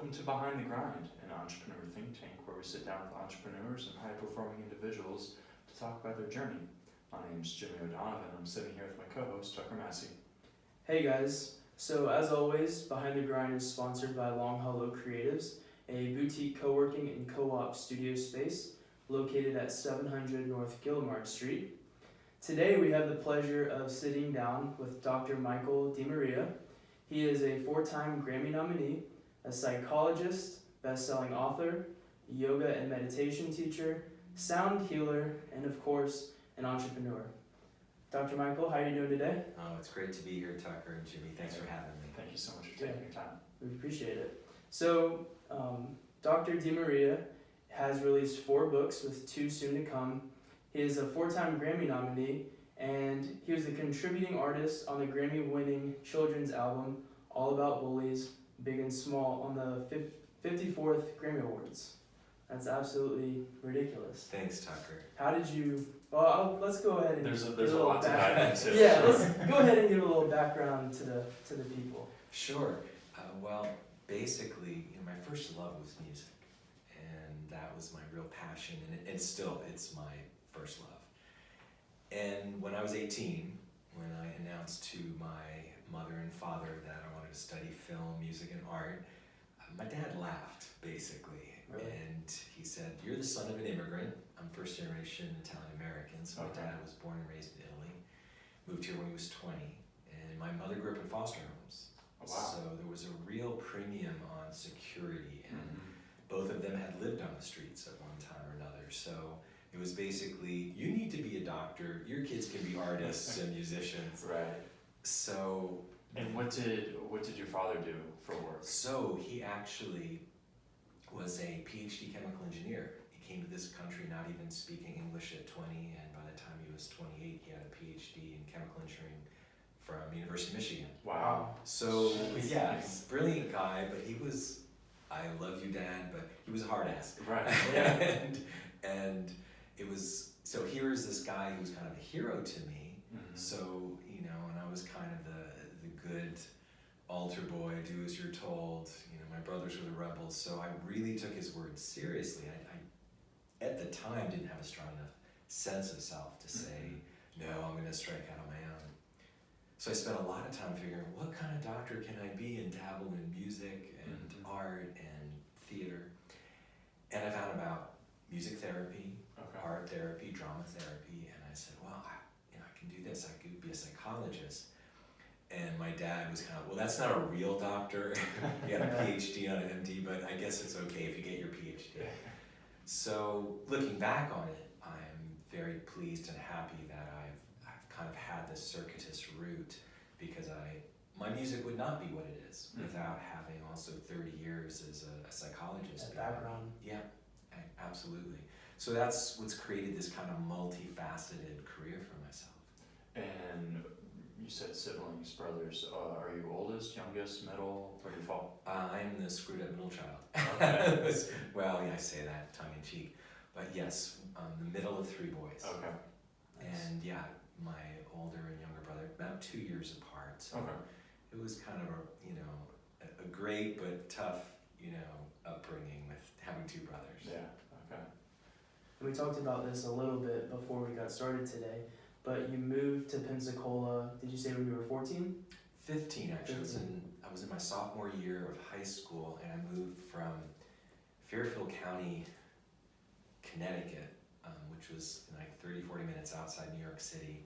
Welcome to Behind the Grind, an entrepreneur think tank where we sit down with entrepreneurs and high-performing individuals to talk about their journey. My name is Jimmy O'Donovan. I'm sitting here with my co-host, Tucker Massey. Hey guys, so as always, Behind the Grind is sponsored by Long Hollow Creatives, a boutique co-working and co-op studio space located at 700 North Gillimard Street. Today we have the pleasure of sitting down with Dr. Michael DeMaria. He is a 4-time Grammy Nominee, a psychologist, best-selling author, yoga and meditation teacher, sound healer, and of course, an entrepreneur. Dr. Michael, how are you doing today? Oh, it's great to be here, Tucker and Jimmy. Thanks for having me. Thank you so much for taking your time. We appreciate it. So, Dr. DeMaria has released 4 books with 2 soon to come. He is a 4-time Grammy nominee, and he was the contributing artist on the Grammy-winning children's album All About Bullies, Big and Small, on the 54th Grammy Awards. That's absolutely ridiculous. Thanks, Tucker. How did you? Well, let's go ahead and There's give a little lot to dive into. Yeah, let's go ahead and give a little background to the people. Sure. Well, basically, my first love was music, and that was my real passion, and it's my first love. And when I was 18, when I announced to my mother and father that I wanted to study film, music, and art, my dad laughed, basically. Really? And he said, "You're the son of an immigrant. I'm first generation Italian American, so my dad was born and raised in Italy. Moved here when he was 20, and my mother grew up in foster homes. Oh, wow. So there was a real premium on security, and both of them had lived on the streets at one time or another. So it was basically, you need to be a doctor, your kids can be artists and musicians. Right. So. And what did your father do for work? So he actually was a PhD chemical engineer. He came to this country not even speaking English at 20, and by the time he was 28, he had a PhD in chemical engineering from University of Michigan. Wow. So Jeez. yeah, brilliant guy, but he was, I love you, Dad, but he was a hard ass. Right. Yeah. and it was, so here is this guy who was kind of a hero to me. Mm-hmm. So, and I was kind of the good altar boy, do as you're told. My brothers were the rebels, so I really took his words seriously. I at the time didn't have a strong enough sense of self to say, no, I'm going to strike out on my own. So I spent a lot of time figuring, what kind of doctor can I be, and dabble in music and art and theater. And I found about music therapy, art therapy, drama therapy, and I said, well, I can do this. I could be a psychologist. And my dad was kind of, well, that's not a real doctor. He had a PhD, not an MD, but I guess it's okay if you get your PhD. So looking back on it, I'm very pleased and happy that I've kind of had this circuitous route, because my music would not be what it is without having also 30 years as a psychologist. That background. Yeah, absolutely. So that's what's created this kind of multifaceted career for myself. And you said siblings, brothers. Are you oldest, youngest, middle? Where do you fall? I'm the screwed up middle child. Okay. Well, yeah, I say that tongue in cheek. But yes, I'm the middle of 3 boys. Okay. And yeah, my older and younger brother, about 2 years apart. So it was kind of a great but tough, upbringing with having 2 brothers. Yeah, okay. We talked about this a little bit before we got started today, but you moved to Pensacola, did you say when you were 14? 15, actually. I was in my sophomore year of high school, and I moved from Fairfield County, Connecticut, which was like 30, 40 minutes outside New York City,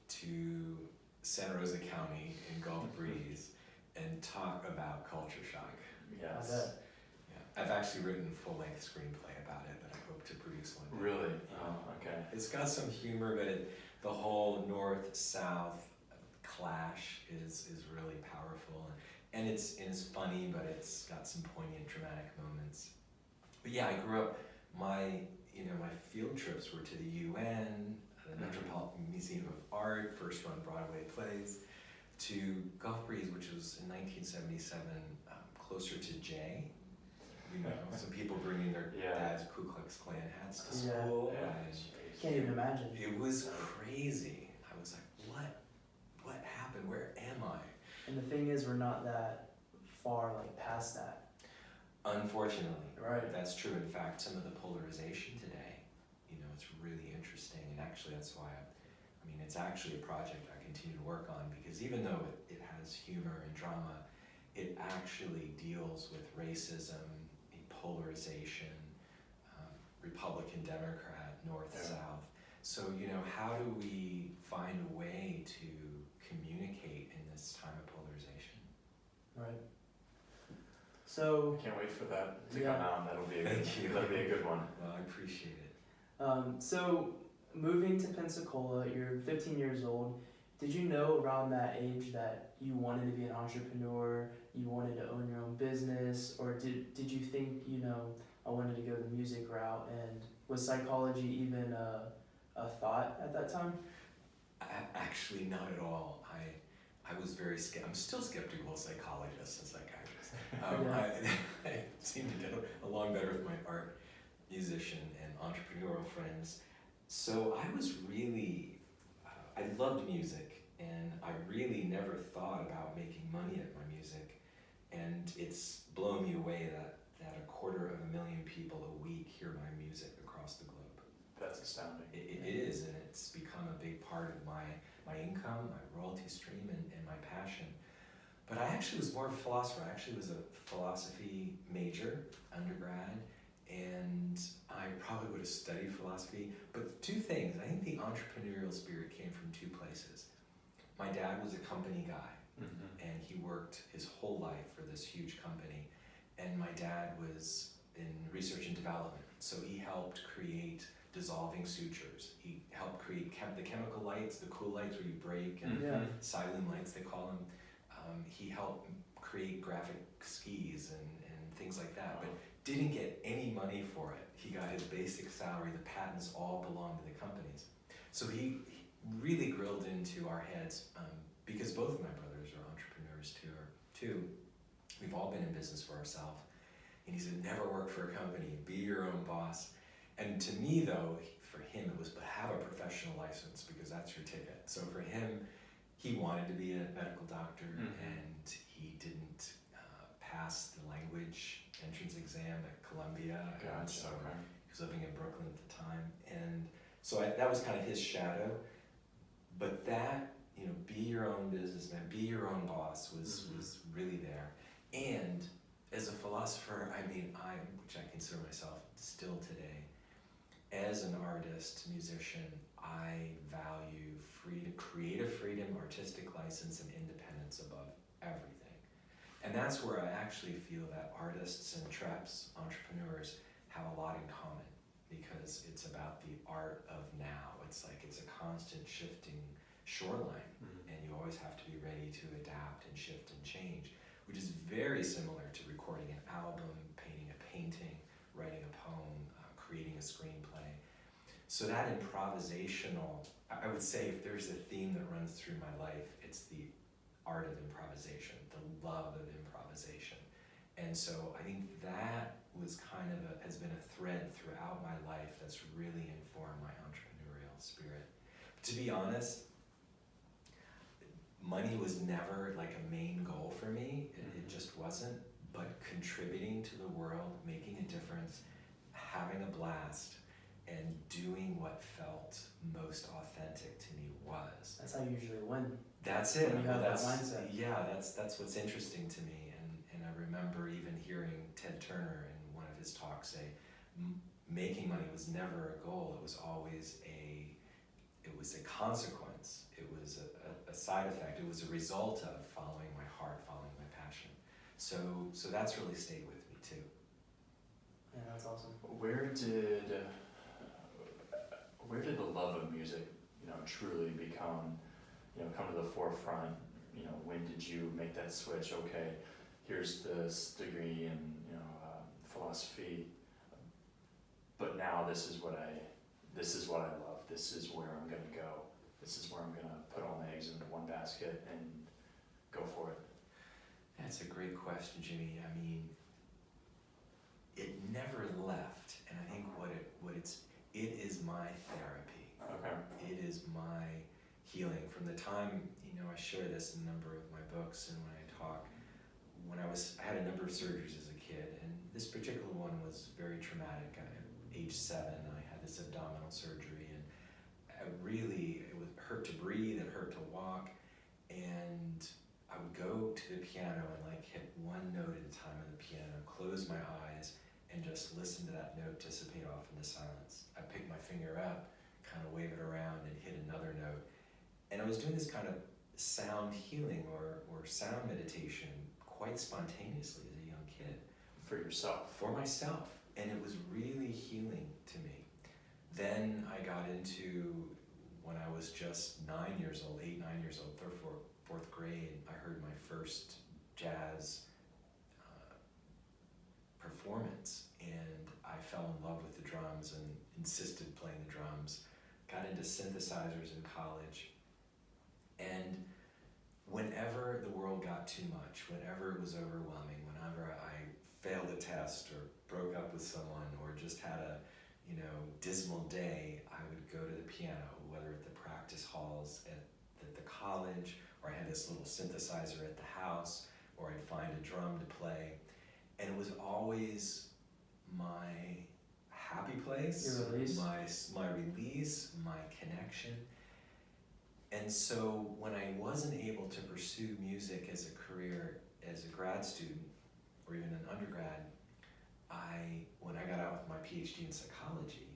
to Santa Rosa County in Gulf Breeze, and talk about culture shock. Yes. Yeah. I've actually written a full-length screenplay about it that I hope to produce one day. Really? Yeah. Oh, okay. It's got some humor, but the whole north-south clash is really powerful, and it's funny, but it's got some poignant, dramatic moments. But yeah, I grew up. My field trips were to the UN, the Metropolitan Museum of Art, first run Broadway plays, to Gulf Breeze, which was in 1977, closer to J. Some people bringing their dad's Ku Klux Klan hats to school. Yeah. And Can't even imagine. it was crazy. I was like, what happened? Where am I? And the thing is, we're not that far past that. Unfortunately, Right. that's true. In fact, some of the polarization today, it's really interesting, and actually that's why it's actually a project I continue to work on, because even though it has humor and drama, it actually deals with racism, polarization, Republican, Democrat, North, South. So, how do we find a way to communicate in this time of polarization? Right. So, I can't wait for that to Yeah. come out. That'll be Thank you. That'll be a good one. Well, I appreciate it. so moving to Pensacola, you're 15 years old. Did you know around that age that you wanted to be an entrepreneur, you wanted to own your own business, or did you think, I wanted to go the music route? And was psychology even a thought at that time? Actually, not at all. I was very I'm still skeptical of psychologists and psychiatrists. I seem to get along better with my art, musician, and entrepreneurial friends. So I was really, I loved music, and I really never thought about making money at my music. And it's blown me away that 250,000 people a week hear my music across the globe. That's astounding. It is, and it's become a big part of my income, my royalty stream, and my passion. But I actually was more of a philosopher. I actually was a philosophy major, undergrad, and I probably would have studied philosophy. But two things, I think the entrepreneurial spirit came from two places. My dad was a company guy, and he worked his whole life for this huge company. And my dad was in research and development, so he helped create dissolving sutures. He helped create the chemical lights, the cool lights where you break, and silent lights they call them. He helped create graphic skis and things like that, but didn't get any money for it. He got his basic salary. The patents all belonged to the companies. So he really grilled into our heads, because both of my brothers are entrepreneurs too. We've all been in business for ourselves. And he said, never work for a company, be your own boss. And to me though, for him it was, but have a professional license, because that's your ticket. So for him, he wanted to be a medical doctor, and he didn't pass the language entrance exam at Columbia. And so he was living in Brooklyn at the time. And so that was kind of his shadow. But that, be your own businessman, be your own boss was really there. And as a philosopher, which I consider myself still today, as an artist, musician, I value creative freedom, artistic license, and independence above everything. And that's where I actually feel that artists and entrepreneurs have a lot in common, because it's about the art of now. It's like it's a constant shifting shoreline, and you always have to be ready to adapt and shift and change, which is very similar to recording an album, painting a painting, writing a poem, creating a screenplay. So that improvisational, I would say if there's a theme that runs through my life, it's the art of improvisation, the love of improvisation. And so I think that was has been a thread throughout my life that's really informed my entrepreneurial spirit. To be honest, money was never like a main goal for me. It just wasn't. But contributing to the world, making a difference, having a blast, and doing what felt most authentic to me was. That's how you usually win. That's it. When you have that mindset. Yeah, that's what's interesting to me. And I remember even hearing Ted Turner in one of his talks say, making money was never a goal. It was always a consequence. It was a side effect. It was a result of following my heart, following my passion. So that's really stayed with me too. Yeah, that's awesome. Where did the love of music, truly come to the forefront? When did you make that switch? Okay, here's this degree in philosophy, but now this is what I love. This is where I'm gonna go. This is where I'm gonna put all my eggs into one basket and go for it. That's a great question, Jimmy. It never left, and I think it is my therapy. Okay. It is my healing. From the time, I share this in a number of my books and when I talk, I had a number of surgeries as a kid, and this particular one was very traumatic. At age 7, I had this abdominal surgery, and it would hurt to breathe, it hurt to walk, and I would go to the piano and like hit one note at a time on the piano, close my eyes, and just listen to that note dissipate off into silence. I'd pick my finger up, kind of wave it around, and hit another note. And I was doing this kind of sound healing or sound meditation quite spontaneously as a young kid. For yourself. For myself. And it was really healing to me. Then I got into, when I was just 9 years old, 8, 9 years old, fourth grade, I heard my first jazz performance, and I fell in love with the drums and insisted playing the drums. Got into synthesizers in college, and whenever the world got too much, whenever it was overwhelming, whenever I failed a test or broke up with someone or just had a dismal day, I would go to the piano, whether at the practice halls at the college, or I had this little synthesizer at the house, or I'd find a drum to play. And it was always my happy place, Your release. my release, my connection. And so when I wasn't able to pursue music as a career, as a grad student, or even an undergrad, when I got out with my PhD in psychology,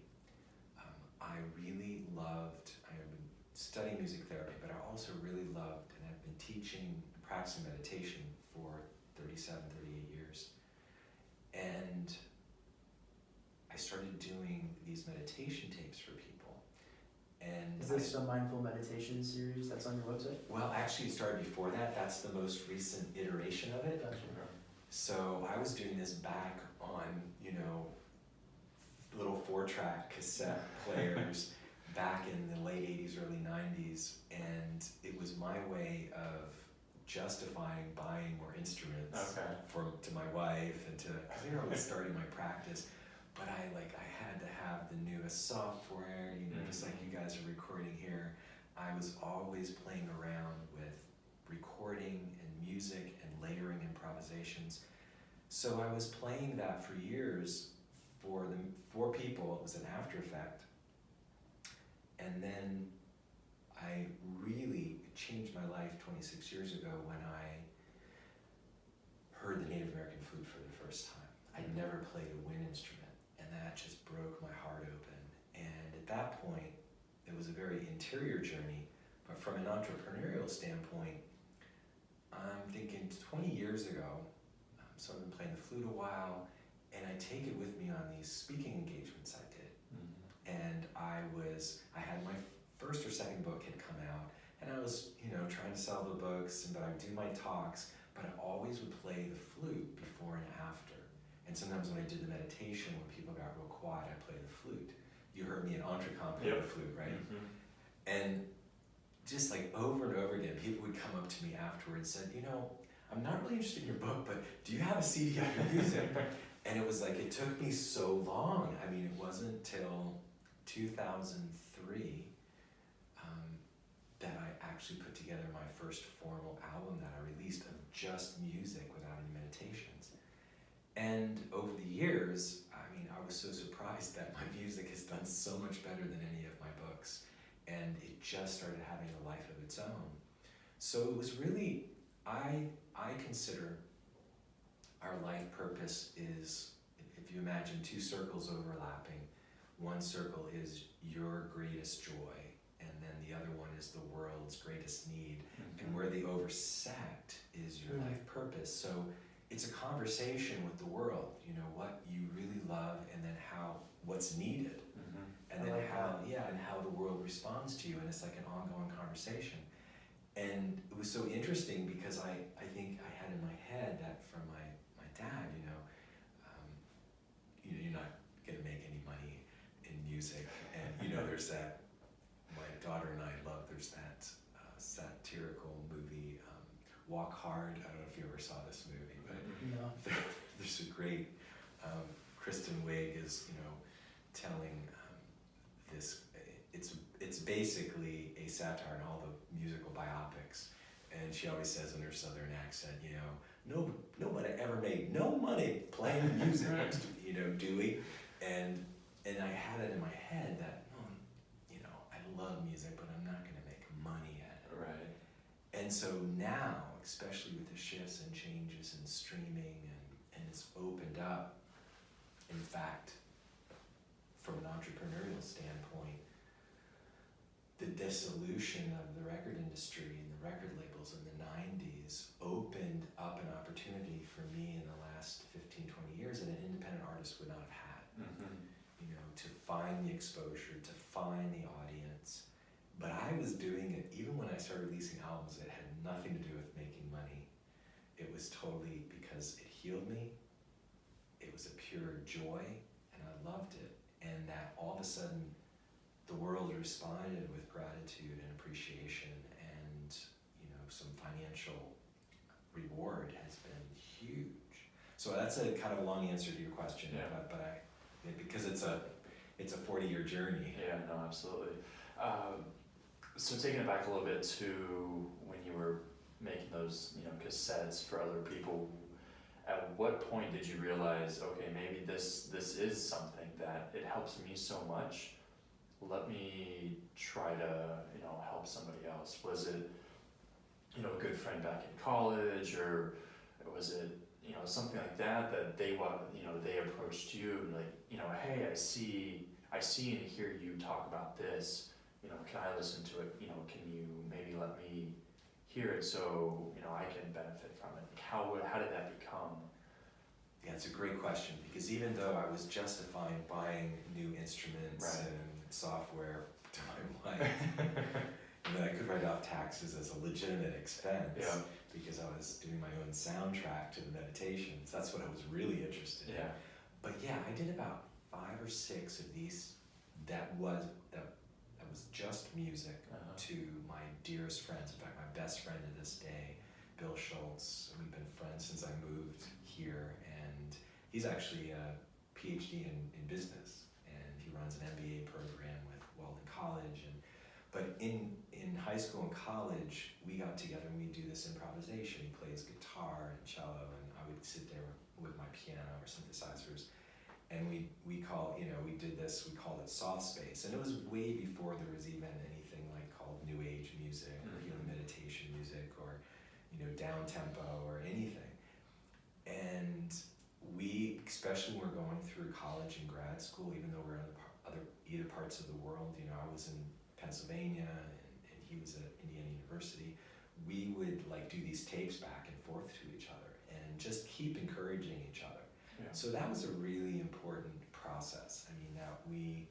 I really loved, I had been studying music therapy, but I also really loved, and I've been teaching and practicing meditation for 37, 38 years. And I started doing these meditation tapes for people. And Is this a mindful meditation series that's on your website? well, actually it started before that. That's the most recent iteration of it. Gotcha. So I was doing this back on, little 4-track cassette players back in the late 80s, early 90s, and it was my way of justifying buying more instruments to my wife and because I was starting my practice, but I had to have the newest software, just like you guys are recording here. I was always playing around with recording and music and layering improvisations. So I was playing that for years for people. It was an after effect. And then I really changed my life 26 years ago when I heard the Native American flute for the first time. I'd never played a wind instrument, and that just broke my heart open. And at that point, it was a very interior journey, but from an entrepreneurial standpoint, I'm thinking 20 years ago, so I've been playing the flute a while, and I take it with me on these speaking engagements I did. And I had my first or second book had come out, and I was, trying to sell the books, but I would do my talks, but I always would play the flute before and after. And sometimes when I did the meditation, when people got real quiet, I played the flute. You heard me in Entrecom play the flute, right? Mm-hmm. And just like over and over again, people would come up to me afterwards and said, I'm not really interested in your book, but do you have a CD of your music? And it was like, it took me so long. I mean, it wasn't till 2003 that I actually put together my first formal album that I released of just music without any meditations. And over the years, I was so surprised that my music has done so much better than any of my books. And it just started having a life of its own. So it was really, I consider our life purpose is, if you imagine 2 circles overlapping, one circle is your greatest joy, and then the other one is the world's greatest need. Mm-hmm. And where they oversect is your life purpose. So it's a conversation with the world, what you really love, and then what's needed. Mm-hmm. And then how the world responds to you, and it's like an ongoing conversation. And it was so interesting because I think I had in my head that from my dad, you're not gonna make any money in music, and there's that. My daughter and I love. There's that satirical movie, Walk Hard. I don't know if you ever saw this movie, but no. There's a great. Kristen Wiig is telling this. It's basically a satire on all the musical biopics, and she always says in her southern accent, nobody ever made no money playing music, you know, Dewey. And I had it in my head that, you know, I love music, but I'm not gonna make money at it. Right. And so now, especially with the shifts and changes in streaming and it's opened up, in fact, from an entrepreneurial standpoint, the dissolution of the record industry and the record labels in the 90s opened up an opportunity for me in the last 15, 20 years that an independent artist would not have had. You know, to find the exposure, to find the audience. But I was doing it, even when I started releasing albums, it had nothing to do with making money. It was totally because it healed me. It was a pure joy, and I loved it. And that all of a sudden, the world responded with gratitude and appreciation, and you know, some financial reward has been huge. So that's a kind of a long answer to your question, but because it's a 40-year journey. Yeah, no, absolutely. So taking it back a little bit to when you were making those, you know, cassettes for other people, at what point did you realize, okay, maybe this is something that it helps me so much, let me try to, you know, help somebody else? Was it, you know, a good friend back in college, or was it, you know, something like that they you know, they approached you and like, you know, hey, I see and hear you talk about this, you know, can I listen to it? You know, can you maybe let me hear it so, you know, I can benefit from it? Like how did that become? Yeah, it's a great question, because even though I was justifying buying new instruments and software to my wife, and then I could write off taxes as a legitimate expense because I was doing my own soundtrack to the meditations. That's what I was really interested in. But yeah, I did about 5 or 6 of these that was just music to my dearest friends. In fact, my best friend to this day, Bill Schultz. We've been friends since I moved here, and he's actually a PhD in business, and he runs an MBA program with Walden College. But in high school and college, we got together and we'd do this improvisation. He plays guitar and cello, and I would sit there with my piano or synthesizers, and we did this, we called it soft space. And it was way before there was even anything like called new age music or healing meditation music or, you know, down tempo or anything. And we, especially when we're going through college and grad school, even though we're in either parts of the world, you know, I was in Pennsylvania and he was at Indiana University, we would like do these tapes back and forth to each other and just keep encouraging each other. So that was a really important process. I mean, that we,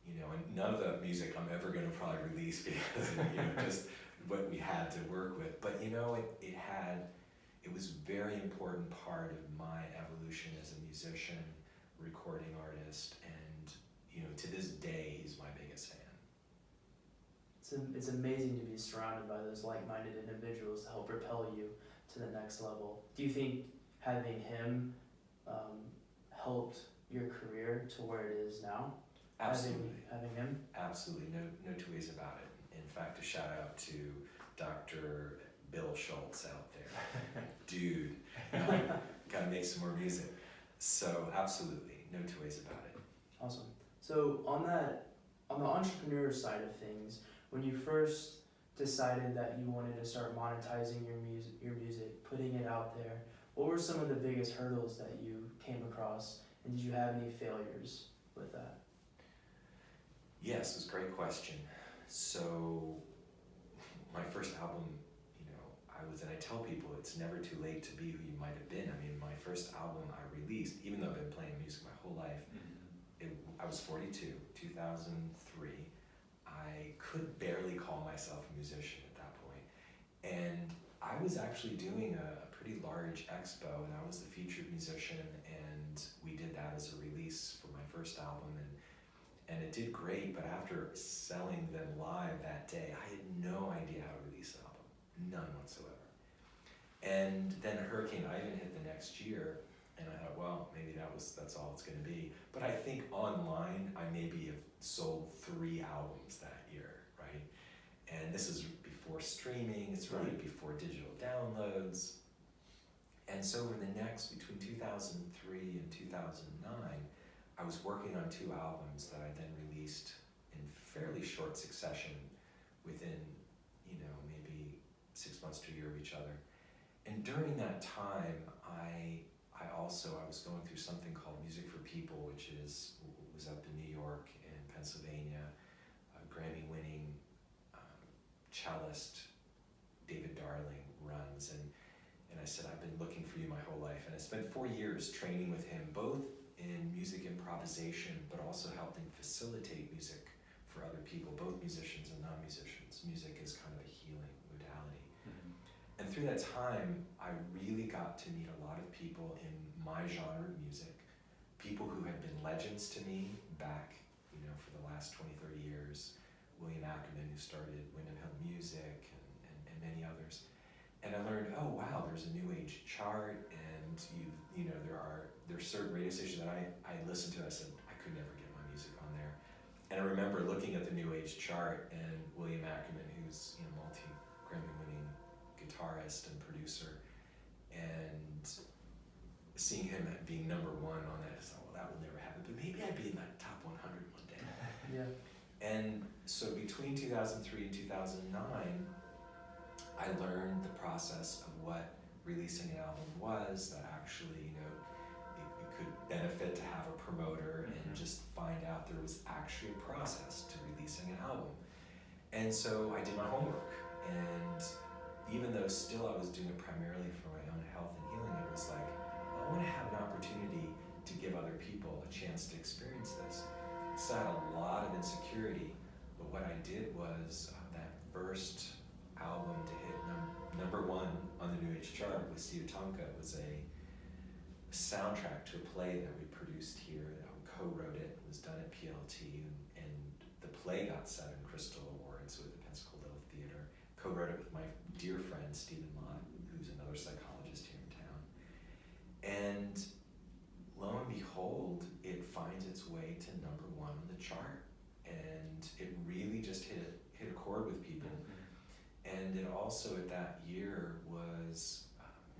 you know, and none of the music I'm ever going to probably release because, you know, just what we had to work with. But, you know, it was very important part of my evolution as a musician, recording artist, and, you know, to this day, he's my biggest fan. It's amazing to be surrounded by those like-minded individuals to help propel you to the next level. Do you think having him helped your career to where it is now? Absolutely. Having him? Absolutely, no two ways about it. In fact, a shout out to Dr. Bill Schultz out there. Dude, gotta make some more music. So absolutely, no two ways about it. Awesome. So on the entrepreneur side of things, when you first decided that you wanted to start monetizing your music, putting it out there, what were some of the biggest hurdles that you came across, and did you have any failures with that? Yes, it's a great question. So my first album, you know, and I tell people it's never too late to be who you might have been. I mean, my first album I released, even though I've been playing music my whole life, I was 42, 2003. I could barely call myself a musician at that point. And I was actually doing a pretty large expo, and I was the featured musician, and we did that as a release for my first album, and it did great. But after selling them live that day, I had no idea how to release an album, none whatsoever. And then Hurricane Ivan hit the next year, and I thought, well, maybe that's all it's going to be. But I think online, I maybe have sold 3 albums that year, right? And this is before streaming, it's really before digital downloads. And so in the next, between 2003 and 2009, I was working on 2 albums that I then released in fairly short succession within, maybe 6 months to a year of each other. And during that time, I was going through something called Music for People, which was up in New York and Pennsylvania. Grammy-winning cellist David Darling runs, and I said, I've been looking for you my whole life. And I spent 4 years training with him, both in music improvisation, but also helping facilitate music for other people, both musicians and non-musicians. Music is kind of a healing modality. Mm-hmm. And through that time, I really got to meet a lot of people in my genre of music, people who had been legends to me back, for the last 20, 30 years. William Ackerman, who started Windham Hill Music, and many others. And I learned, oh wow, there's a New Age chart, and there's certain radio stations that I listened to. I said, I could never get my music on there. And I remember looking at the New Age chart, and William Ackerman, who's multi-Grammy winning guitarist and producer, and seeing him being #1 on that, I thought, well, that will never happen, but maybe I'd be in that top 100 one day. Yeah. And so between 2003 and 2009, I learned the process of what releasing an album was, that actually, it could benefit to have a promoter, and just find out there was actually a process to releasing an album. And so I did my homework, and even though still I was doing it primarily for my own health and healing, it was like, well, I want to have an opportunity to give other people a chance to experience this. So I had a lot of insecurity, but what I did was that first album to hit number 1 on the New Age chart with Tonka was a soundtrack to a play that we produced here. I co-wrote it. It was done at PLT, and the play got 7 Crystal Awards with the Pensacola Little Theater. Co-wrote it with my dear friend Stephen Lott, who's another psychologist here in town. And lo and behold, it finds its way to number 1 on the chart, and it really just hit a chord with people. And it also at that year was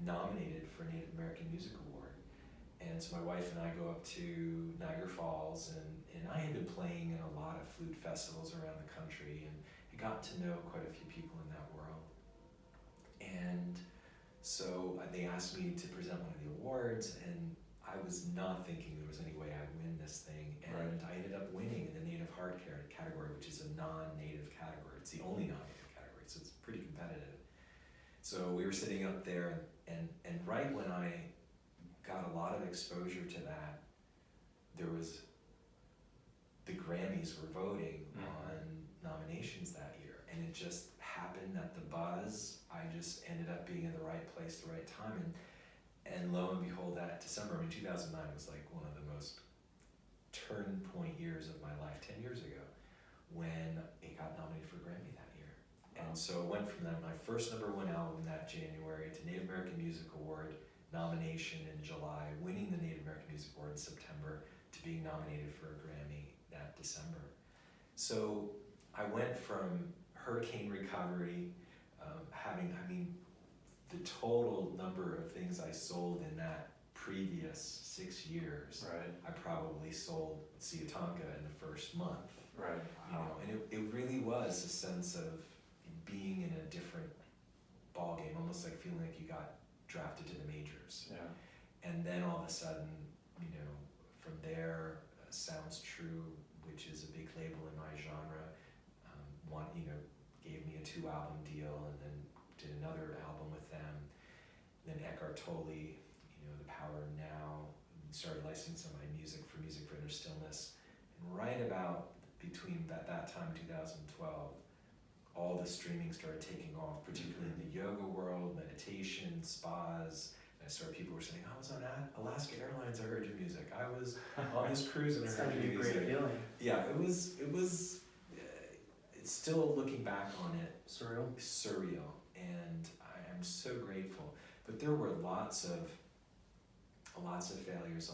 nominated for a Native American Music Award. And so my wife and I go up to Niagara Falls, and I had been playing in a lot of flute festivals around the country, and I got to know quite a few people in that world. And so they asked me to present one of the awards, and I was not thinking there was any way I'd win this thing, and I ended up winning in the Native Hard category, which is a non-native category. It's the only non-native category, so it's pretty competitive. So we were sitting up there, and right when I got a lot of exposure to that, there was, the Grammys were voting on nominations that year, and it just happened that the buzz, I just ended up being in the right place, the right time, and lo and behold, that December, 2009 was like one of the most turn point years of my life, 10 years ago, when it got nominated for Grammy that year. And so it went from that, my first #1 album that January, to Native American Music Award nomination in July, winning the Native American Music Award in September, to being nominated for a Grammy that December. So I went from hurricane recovery, the total number of things I sold in that previous 6 years, I probably sold Tonka in the first month. Right. And it really was a sense of being in a different ballgame, almost like feeling like you got drafted to the majors. Yeah. And then all of a sudden, from there, Sounds True, which is a big label in my genre, gave me a 2-album deal, and then did another album with them. Then Eckhart Tolle, The Power of Now, started licensing some of my music for Inner Stillness. And right about between that time, 2012, all the streaming started taking off, particularly in the yoga world, meditation, spas. And people were saying, I was on Alaska Airlines, I heard your music. I was on this cruise and I heard your music. Great feeling. Yeah, it was, it's still looking back on it. Surreal. And I am so grateful. But there were lots of failures,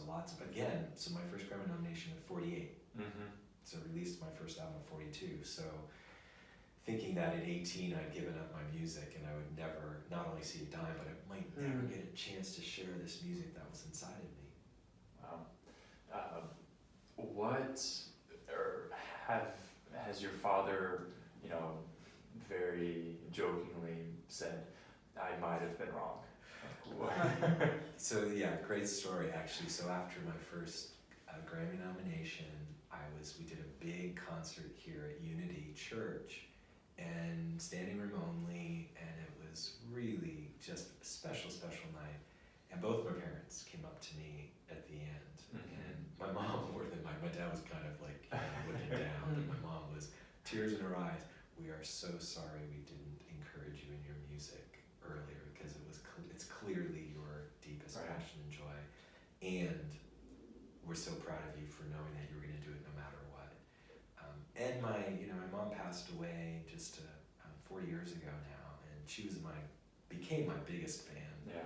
again, so my first Grammy nomination at 48. So I released my first album at 42. So thinking that at 18 I'd given up my music and I would never not only see a dime, but I might never get a chance to share this music that was inside of me. Wow. What or has your father, very jokingly said, "I might have been wrong"? So yeah, great story actually. So after my first Grammy nomination, we did a big concert here at Unity Church, and standing room only, and it was really just a special night. And both my parents came up to me at the end, and my mom more than my dad was kind of like looking down, but my mom was tears in her eyes. "We are so sorry we didn't encourage you in your music earlier, because it's clearly your deepest passion and joy, and we're so proud of you for knowing that you were going to do it no matter what." And my mom passed away just 4 years ago now, and she became my biggest fan. Yeah.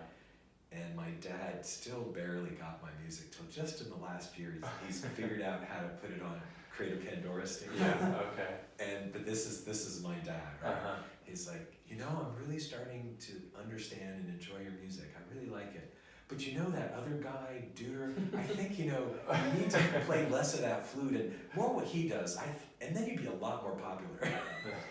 And my dad still barely got my music till just in the last year. He's figured out how to put it on, create a Pandora sticker. Yeah. Okay. But this is my dad, right? Uh-huh. He's like, "I'm really starting to understand and enjoy your music. I really like it. But that other guy, Duder, I think, you need to play less of that flute and more what he does. And then you'd be a lot more popular."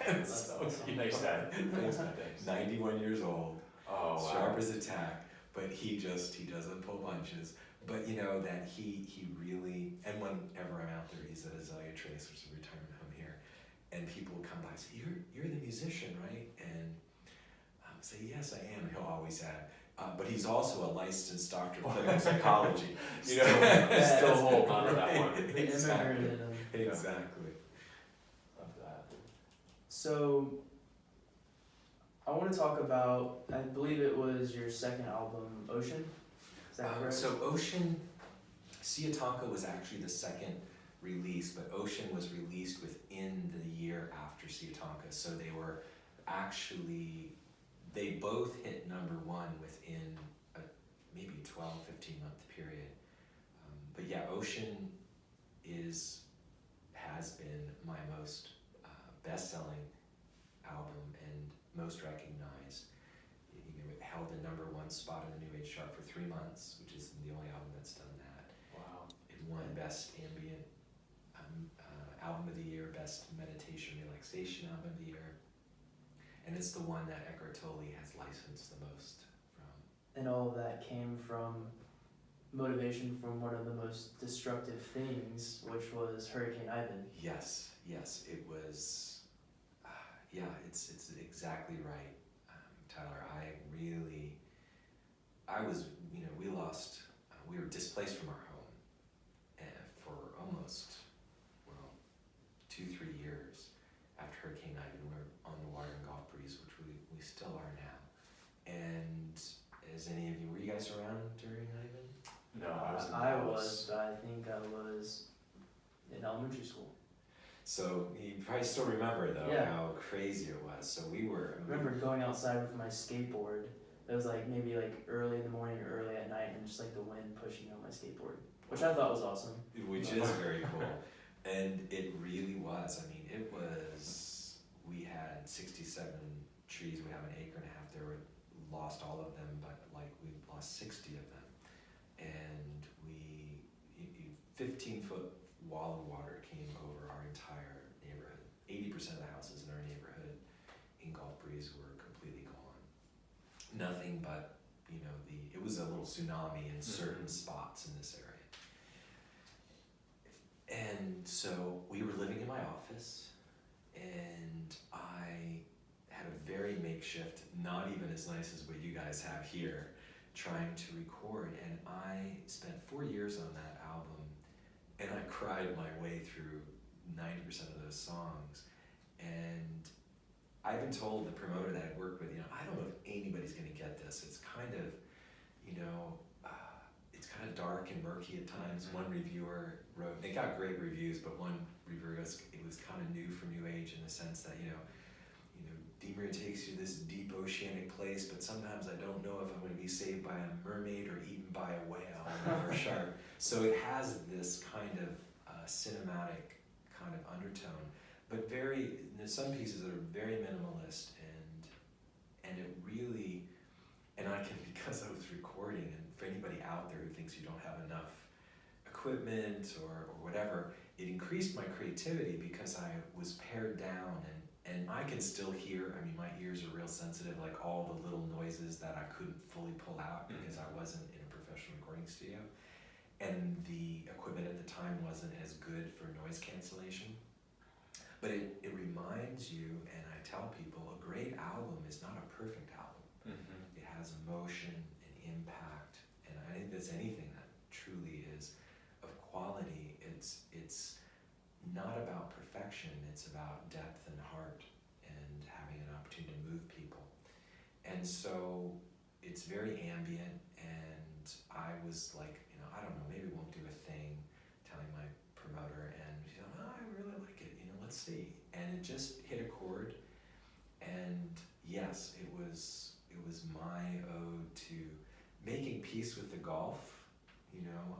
That's awesome. Nice dad. Thanks, man. 91 years old, Oh, wow. sharp as a tack, but he doesn't pull punches. But that he really, and whenever I'm out there, he's at Azalea Trace, which is a retirement home here, and people will come by and say, "You're the musician, right?" And I'll say, "Yes, I am." And he'll always add, "But he's also a licensed doctor of clinical psychology." Still hold on to that one. Exactly. Yeah. Exactly. Love that. So, I want to talk about, I believe it was your second album, Ocean? Is that correct? So Ocean, Siataka was actually the second release, but Ocean was released within the year after Siataka. So they both hit #1 within a maybe 12, 15 month period. But yeah, Ocean has been my most best-selling album and most recognized. It held the #1 spot in the New Age chart for 3 months, which is the only album that's done that. Wow. It won Best Ambient Album of the Year, Best Meditation Relaxation Album of the Year, and it's the one that Eckhart Tolle has licensed the most from. And all of that came from motivation from one of the most destructive things, which was Hurricane Ivan. Yes, it was. It's exactly right, Tyler. We were displaced from our home for almost 2-3 years after Hurricane Ivan. We were on the water in Gulf Breeze, which we still are now. And were you guys around during Ivan? No, I was. But I think I was in elementary school. So you probably still remember though how crazy it was. So we were. I remember going outside with my skateboard. It was maybe early in the morning or early at night, and just the wind pushing on my skateboard, which I thought was awesome. Which is very cool, and it really was. I mean, it was. We had 67 trees. We have an acre and a half there. We lost all of them, but we lost 60 of them, and 15-foot wall of water came over our entire neighborhood. 80% of the houses in our neighborhood in Gulf Breeze were completely gone. Nothing but, it was a little tsunami in certain spots in this area. And so we were living in my office, and I had a very makeshift, not even as nice as what you guys have here, trying to record. And I spent 4 years on that album, and I cried my way through 90% of those songs. And I even told the promoter that I worked with, I don't know if anybody's going to get this. It's kind of, it's kind of dark and murky at times. One reviewer wrote, they got great reviews, but one reviewer goes, it was kind of new for New Age in the sense that, DeMaria takes you to this deep oceanic place, but sometimes I don't know if I'm going to be saved by a mermaid or eaten by a whale or a shark. So it has this kind of cinematic kind of undertone, but there's some pieces that are very minimalist, and it really, and I can, because I was recording, and for anybody out there who thinks you don't have enough equipment or whatever, it increased my creativity because I was pared down, and I can still hear, I mean, my ears are real sensitive, like all the little noises that I couldn't fully pull out because I wasn't in a professional recording studio. And the equipment at the time wasn't as good for noise cancellation. But it reminds you, and I tell people, a great album is not a perfect album. It has emotion and impact, and I think that's anything that truly is of quality. It's not about perfection, it's about depth and heart and having an opportunity to move people. And so it's very ambient, and I was like, I don't know, maybe we won't do a thing, telling my promoter, and she's like, I really like it, let's see. And it just hit a chord, and yes, it was my ode to making peace with the Gulf,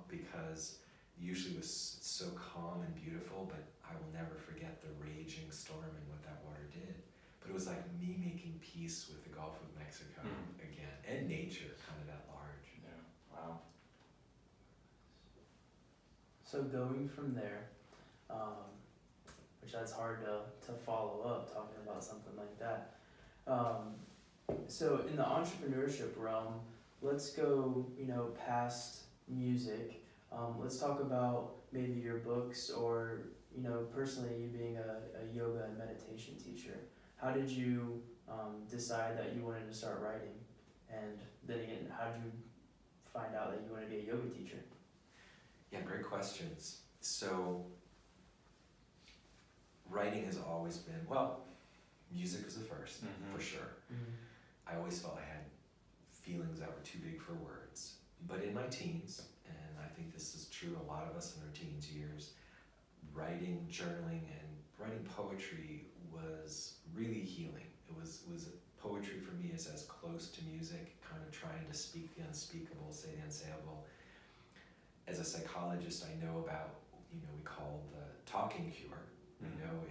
because usually it was so calm and beautiful, but I will never forget the raging storm and what that water did. But it was like me making peace with the Gulf of Mexico again, and nature kind of at large. Yeah, wow. So going from there, which that's hard to follow up, talking about something like that. So in the entrepreneurship realm, let's go, past music. Let's talk about maybe your books, or, personally you being a yoga and meditation teacher. How did you decide that you wanted to start writing? And then again, how did you find out that you wanted to be a yoga teacher? Yeah, great questions. So writing has always been, music was the first, for sure. I always felt I had feelings that were too big for words. But in my teens, and I think this is true a lot of us in our teens years, writing, journaling, and writing poetry was really healing. It was poetry for me is as close to music, kind of trying to speak the unspeakable, say the unsayable. As a psychologist, I know about, we call the talking cure.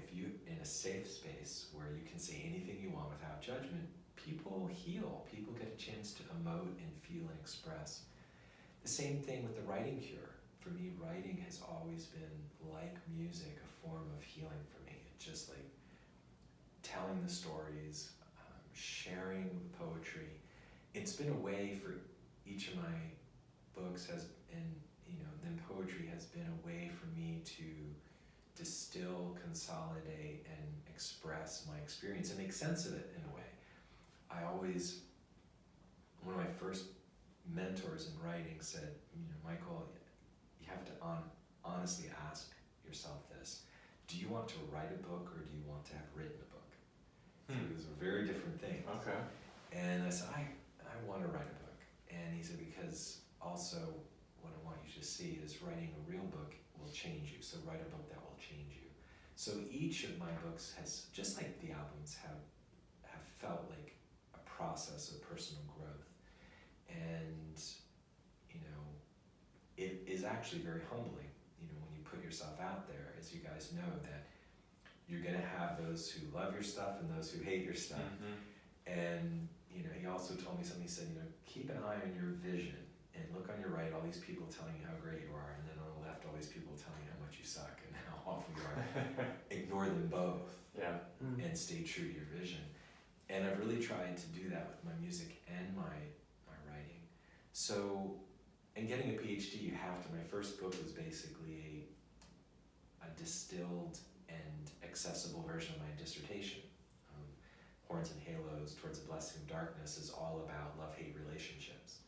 If you, in a safe space where you can say anything you want without judgment, people heal. People get a chance to emote and feel and express. The same thing with the writing cure. For me, writing has always been, like music, a form of healing for me. It's just like telling the stories, sharing the poetry. It's been a way for each of my books then poetry has been a way for me to distill, consolidate, and express my experience and make sense of it in a way. One of my first mentors in writing said, Michael, you have to honestly ask yourself this. Do you want to write a book, or do you want to have written a book? So it was a very different thing. Okay. And I said, I want to write a book. And he said, because also what I want you to see is writing a real book will change you. So write a book that will change you. So each of my books has, just like the albums, have felt like a process of personal growth. And, it is actually very humbling, when you put yourself out there, as you guys know, that you're going to have those who love your stuff and those who hate your stuff. And, he also told me something. He said, keep an eye on your vision and look on your right, all these people telling you how great you are, and then on the left, all these people telling you how much you suck and how awful you are. Ignore them both. Yeah. And stay true to your vision. And I've really tried to do that with my music and my writing. So, and getting a PhD, you have to. My first book was basically a distilled and accessible version of my dissertation. Horns and Halos Towards the Blessing of Darkness is all about love-hate relationships.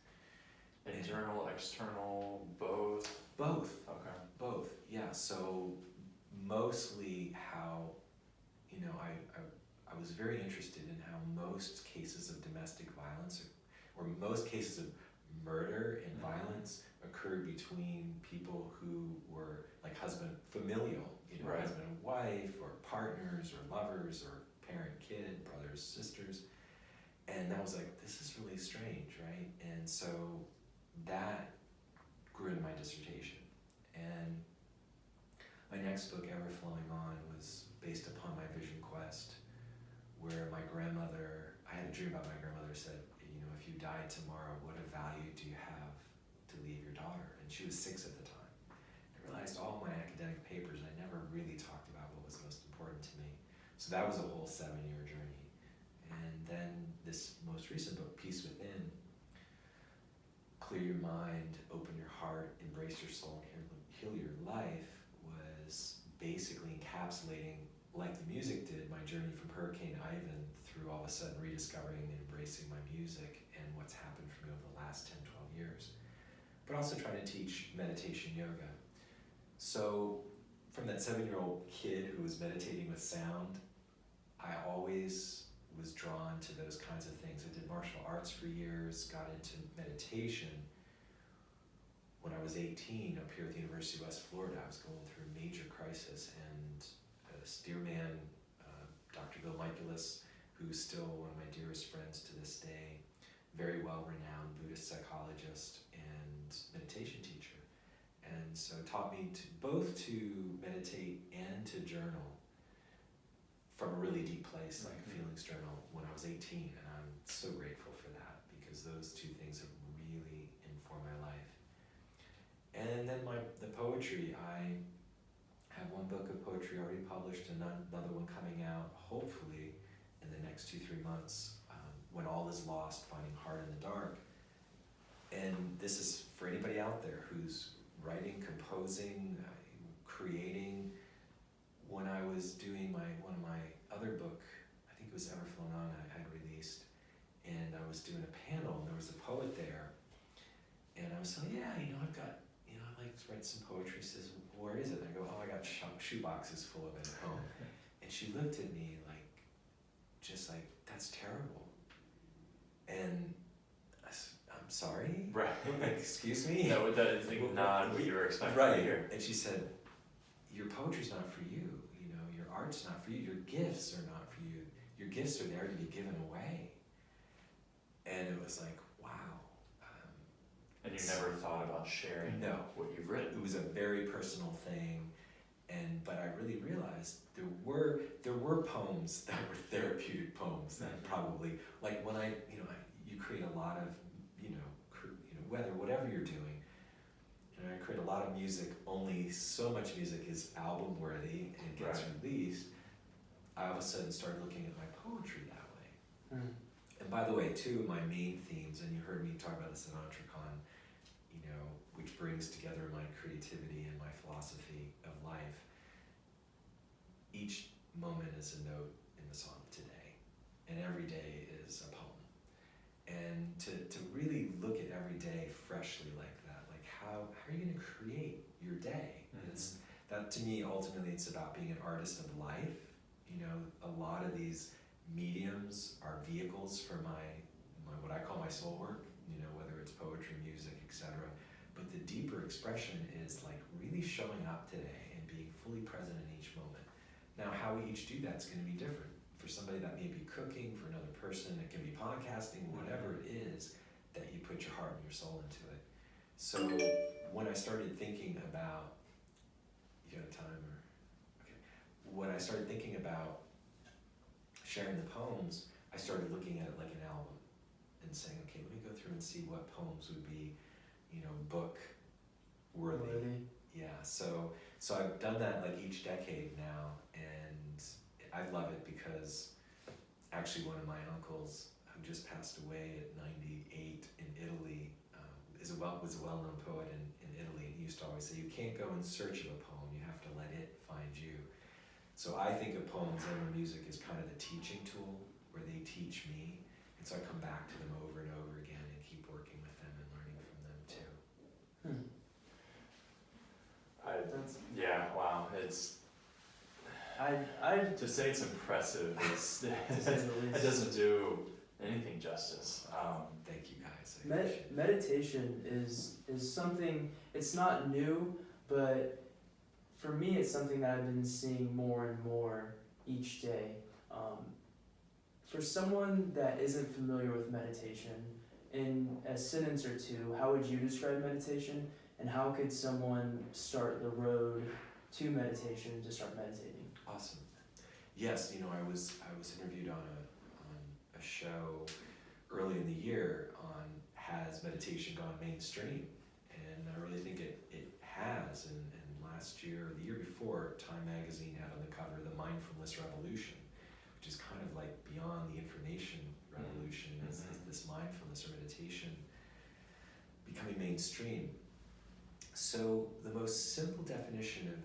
Internal, external, both? Both. Okay. Both, yeah. So mostly how, I was very interested in how most cases of domestic violence, or most cases of murder and violence, occurred between people who were like familial, Right. husband and wife, or partners, or lovers, or parent, kid, brothers, sisters. And that was like, this is really strange, right? And so that grew into my dissertation. And my next book, Ever Flowing On, was based upon grandmother, I had a dream about my grandmother said, you know, if you died tomorrow, what value do you have to leave your daughter? And she was 6 at the time. I realized all my academic papers, I never really talked about what was most important to me. So that was a whole 7-year journey. And then this most recent book, Peace Within, Clear Your Mind, Open Your Heart, Embrace Your Soul, and Heal Your Life, was basically encapsulating, like the music did, my journey from Hurricane Ivan through all of a sudden rediscovering and embracing my music and what's happened for me over the last 10, 12 years. But also trying to teach meditation yoga. So from that 7-year-old kid who was meditating with sound, I always was drawn to those kinds of things. I did martial arts for years, got into meditation. When I was 18, up here at the University of West Florida, I was going through a major crisis, and this dear man, Dr. Bill Michaelis, who's still one of my dearest friends to this day, very well-renowned Buddhist psychologist and meditation teacher. And so taught me both to meditate and to journal from a really deep place, like a feelings journal, when I was 18. And I'm so grateful for that, because those two things have really informed my life. And then the poetry, I have one book of poetry already published, and another one coming out, hopefully, in the next 2-3 months, When All Is Lost, Finding Heart in the Dark. And this is for anybody out there who's writing, composing, creating. When I was doing one of my other book, I think it was Ever Flown On, I had released, and I was doing a panel, and there was a poet there, and I was saying, yeah, I'd like to write some poetry. She says, where is it? And I go, I got shoe boxes full of it at home. And she looked at me just like, that's terrible. And I said, I'm sorry? Right. Excuse me? No, that is not what you were expecting right. to hear. And she said, your poetry's not for you. Your art's not for you. Your gifts are not for you. Your gifts are there to be given away. And it was like, wow. And you never thought about sharing what you've written? It was a very personal thing, but I really realized there were poems that were therapeutic poems that probably, like when you create a lot of, whatever you're doing, and I create a lot of music, only so much music is album worthy and gets released. I all of a sudden started looking at my poetry that way. And by the way, 2 of my main themes, and you heard me talk about this at Entrecon, which brings together my creativity and my philosophy of life. Each moment is a note in the song today, and every day is a poem. And to really look at every day freshly like that, like how are you going to create your day? It's that, to me, ultimately it's about being an artist of life. A lot of these mediums are vehicles for my what I call my soul work, whether it's poetry, music, etc. But the deeper expression is like really showing up today and being fully present in each moment. Now, how we each do that's going to be different. For somebody that may be cooking, for another person it can be podcasting, whatever it is that you put your heart and your soul into it. So when I started thinking about, you got a timer? Okay. When I started thinking about sharing the poems, I started looking at it like an album and saying, okay, let me go through and see what poems would be, book worthy. Yeah, so I've done that like each decade now, and I love it because actually one of my uncles who just passed away at 98 in Italy was a well-known poet in Italy, and he used to always say, you can't go in search of a poem, you have to let it find you. So I think of poems and music as kind of the teaching tool, where they teach me, and so I come back to them over and over again and keep working with them and learning from them too. Wow. To say it's impressive is it doesn't do anything justice. Thank you guys. Meditation is something, it's not new, but for me it's something that I've been seeing more and more each day. For someone that isn't familiar with meditation, in a sentence or two, how would you describe meditation, and how could someone start the road to meditation to start meditating? Awesome. Yes, I was interviewed on a show early in the year on has meditation gone mainstream, and I really think it has. And last year, or the year before, Time Magazine had on the cover the Mindfulness Revolution, which is kind of like beyond the information revolution, is this mindfulness or meditation becoming mainstream. So the most simple definition of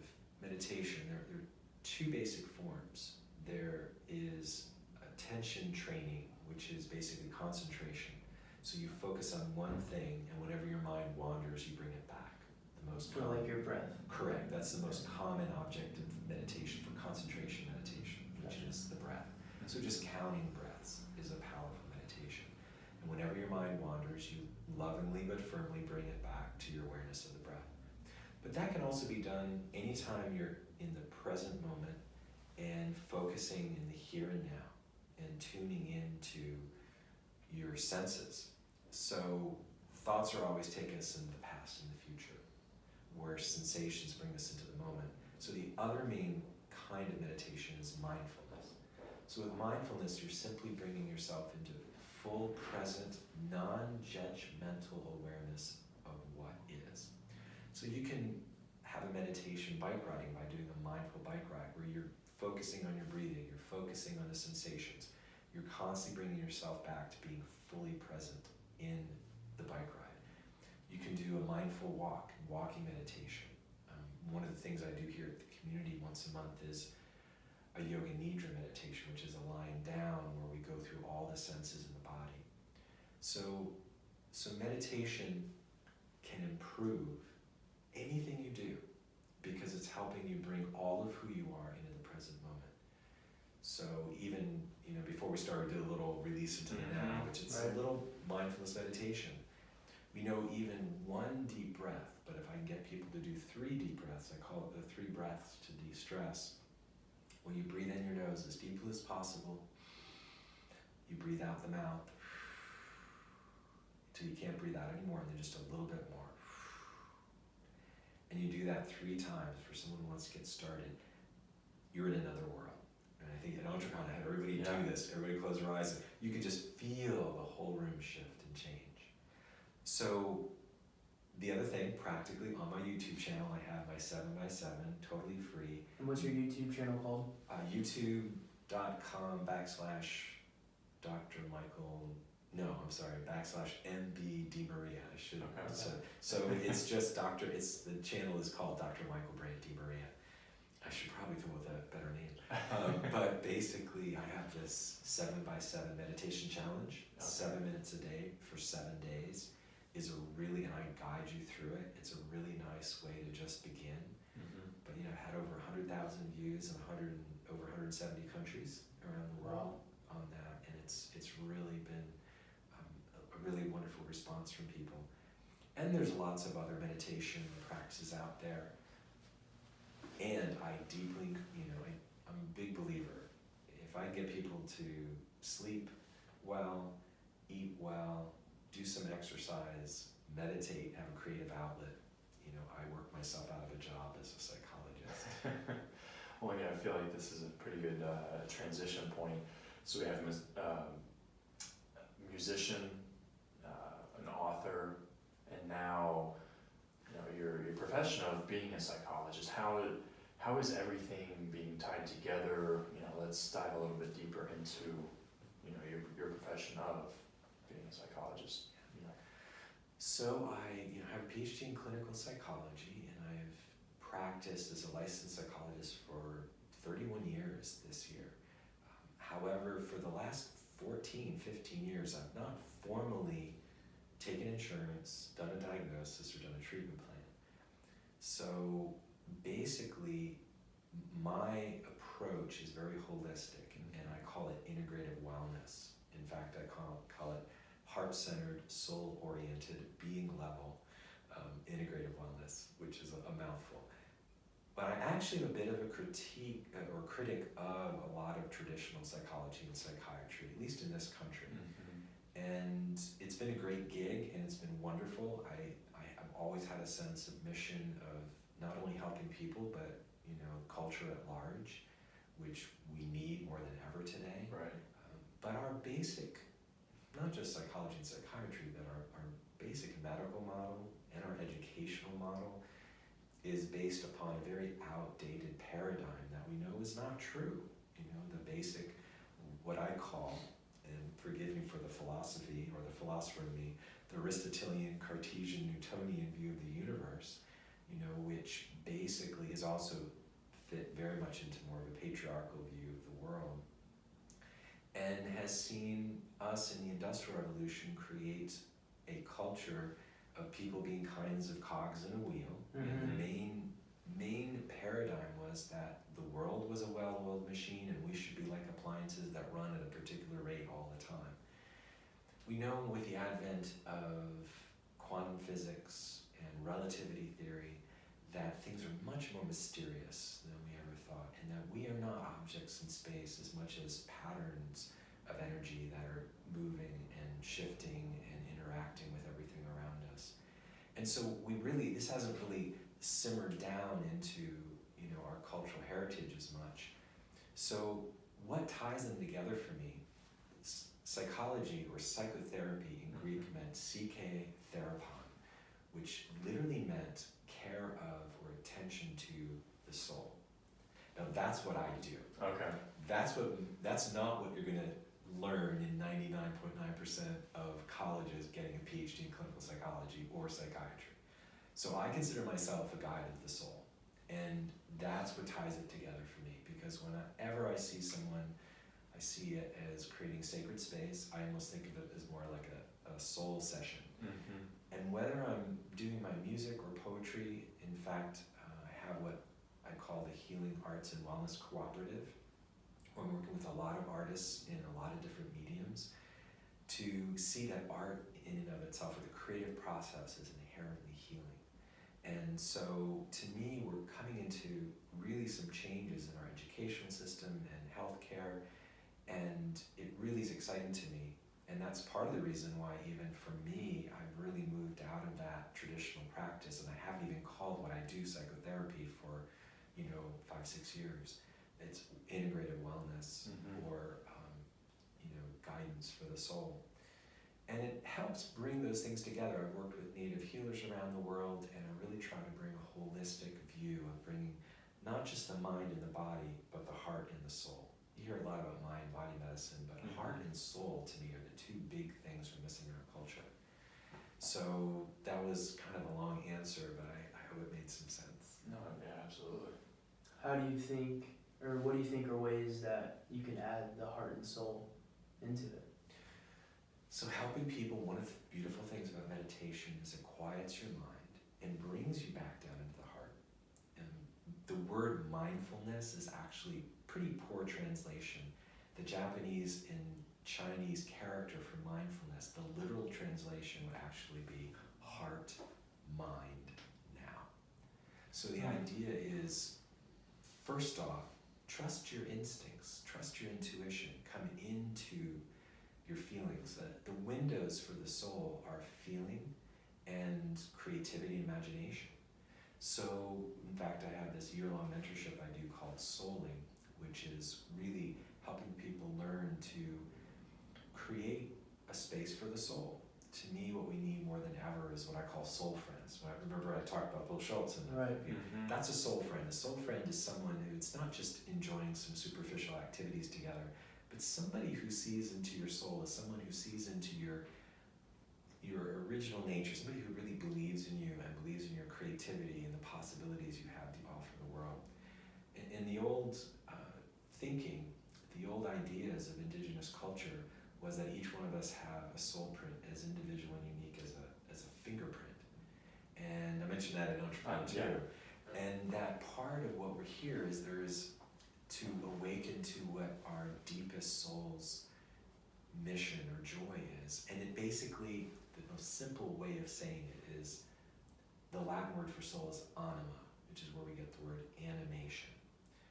meditation, there are two basic forms. There is attention training, which is basically concentration. So you focus on one thing, and whenever your mind wanders, you bring it back. The most Or like your breath. Correct. That's the most common object of meditation, for concentration meditation, which is the breath. So just counting breaths is a powerful meditation. And whenever your mind wanders, you lovingly but firmly bring it back to your awareness of the breath. But that can also be done anytime you're in the present moment and focusing in the here and now and tuning into your senses. So thoughts are always taking us into the past and the future, where sensations bring us into the moment. So the other main kind of meditation is mindfulness. So with mindfulness, you're simply bringing yourself into full present, non-judgmental awareness of what is. So you can have a meditation bike riding by doing a mindful bike ride where you're focusing on your breathing, you're focusing on the sensations. You're constantly bringing yourself back to being fully present in the bike ride. You can do a mindful walking meditation. One of the things I do here at the community once a month is a yoga nidra meditation, which is a lying down where we go through all the senses in the body. So meditation can improve anything you do because it's helping you bring all of who you are into the present moment. So even, before we started, we did a little release into the now, which is a little mindfulness meditation. We know even one deep breath, but if I can get people to do 3 deep breaths, I call it the 3 breaths to de-stress. When you breathe in your nose as deeply as possible, you breathe out the mouth until you can't breathe out anymore, and then just a little bit more. And you do that 3 times for someone who wants to get started. You're in another world. And I think at Entrepreneurship, I had everybody do this. Everybody close their eyes. You can just feel the whole room shift and change. So the other thing, practically, on my YouTube channel, I have my 7x7, totally free. And what's your YouTube channel called? YouTube.com/Dr. Michael, /MB DeMaria. I should have. So it's just the channel is called Dr. Michael Brandt DeMaria. I should probably come with a better name. But basically, I have this 7x7 meditation challenge, 7 minutes a day for 7 days. And I guide you through it. It's a really nice way to just begin. But I've had over 100,000 views in over 170 countries around the world on that, and it's really been a really wonderful response from people. And there's lots of other meditation practices out there. And I deeply, I'm a big believer. If I get people to sleep well, eat well, do some exercise, meditate, have a creative outlet, I work myself out of a job as a psychologist. Well, I feel like this is a pretty good transition point. So we have a musician, an author, and now your profession of being a psychologist. How is everything being tied together? Let's dive a little bit deeper into your profession of being a psychologist. So I have a PhD in clinical psychology, and I've practiced as a licensed psychologist for 31 years this year. However, for the last 14, 15 years, I've not formally taken insurance, done a diagnosis, or done a treatment plan. So basically, my approach is very holistic, and I call it integrative wellness. In fact, I call it heart-centered, soul-oriented, being-level integrative wellness, which is a mouthful. But I actually am a bit of a critic of a lot of traditional psychology and psychiatry, at least in this country. And it's been a great gig, and it's been wonderful. I've always had a sense of mission of not only helping people, but culture at large, which we need more than ever today. Right. But our basic, not just psychology and psychiatry, but our basic medical model and our educational model is based upon a very outdated paradigm that we know is not true. You know, the basic, what I call, and forgive me for the philosophy or the philosopher in me, the Aristotelian, Cartesian, Newtonian view of the universe, you know, which basically is also fit very much into more of a patriarchal view of the world, and has seen us in the Industrial Revolution create a culture of people being kinds of cogs in a wheel. And the main paradigm was that the world was a well-oiled machine and we should be like appliances that run at a particular rate all the time. We know with the advent of quantum physics and relativity theory that things are much more mysterious than we ever thought, and that we are not objects in space as much as patterns of energy that are moving and shifting and interacting with everything around us. And so this hasn't really simmered down into, you know, our cultural heritage as much. So what ties them together for me? Psychology or psychotherapy in Greek meant psyche therapon, which literally meant care of or attention to the soul. Now that's what I do. Okay. That's not what you're gonna learn in 99.9% of colleges getting a PhD in clinical psychology or psychiatry. So I consider myself a guide of the soul, and that's what ties it together for me, because whenever I see someone, I see it as creating sacred space. I almost think of it as more like a soul session. And whether I'm doing my music or poetry, in fact, I have what I call the Healing Arts and Wellness Cooperative. I'm working with a lot of artists in a lot of different mediums to see that art in and of itself, or the creative process, is inherently healing. And so to me, we're coming into really some changes in our educational system and healthcare, and it really is exciting to me. And that's part of the reason why, even for me, I've really moved out of that traditional practice, and I haven't even called what I do psychotherapy for, 5-6 years. It's integrated wellness or, guidance for the soul. And it helps bring those things together. I've worked with native healers around the world, and I really try to bring a holistic view of bringing not just the mind and the body, but the heart and the soul. You hear a lot about mind-body medicine, but heart and soul, to me, are the two big things we're missing in our culture. So that was kind of a long answer, but I hope it made some sense. No, yeah, absolutely. How do you think, or what do you think are ways that you can add the heart and soul into it? So helping people, one of the beautiful things about meditation is it quiets your mind and brings you back down into the heart. And the word mindfulness is actually pretty poor translation. The Japanese and Chinese character for mindfulness, the literal translation would actually be heart, mind, now. So the idea is, first off, trust your instincts, trust your intuition, come into your feelings. The windows for the soul are feeling and creativity and imagination. So, in fact, I have this year-long mentorship I do called Souling, which is really helping people learn to create a space for the soul. To me, what we need more than ever is what I call soul friends. Remember I talked about Bill Schultz in the review. That's a soul friend. A soul friend is someone who's not just enjoying some superficial activities together, but somebody who sees into your soul, is someone who sees into your original nature, somebody who really believes in you and believes in your creativity and the possibilities you have to offer the world. In the old thinking, the old ideas of indigenous culture was that each one of us have a soul print as individual and unique as a fingerprint. And I mentioned that in Entrepreneurship. And that part of what we're here is there is to awaken to what our deepest soul's mission or joy is. And it basically, the most simple way of saying it is, the Latin word for soul is anima, which is where we get the word animation,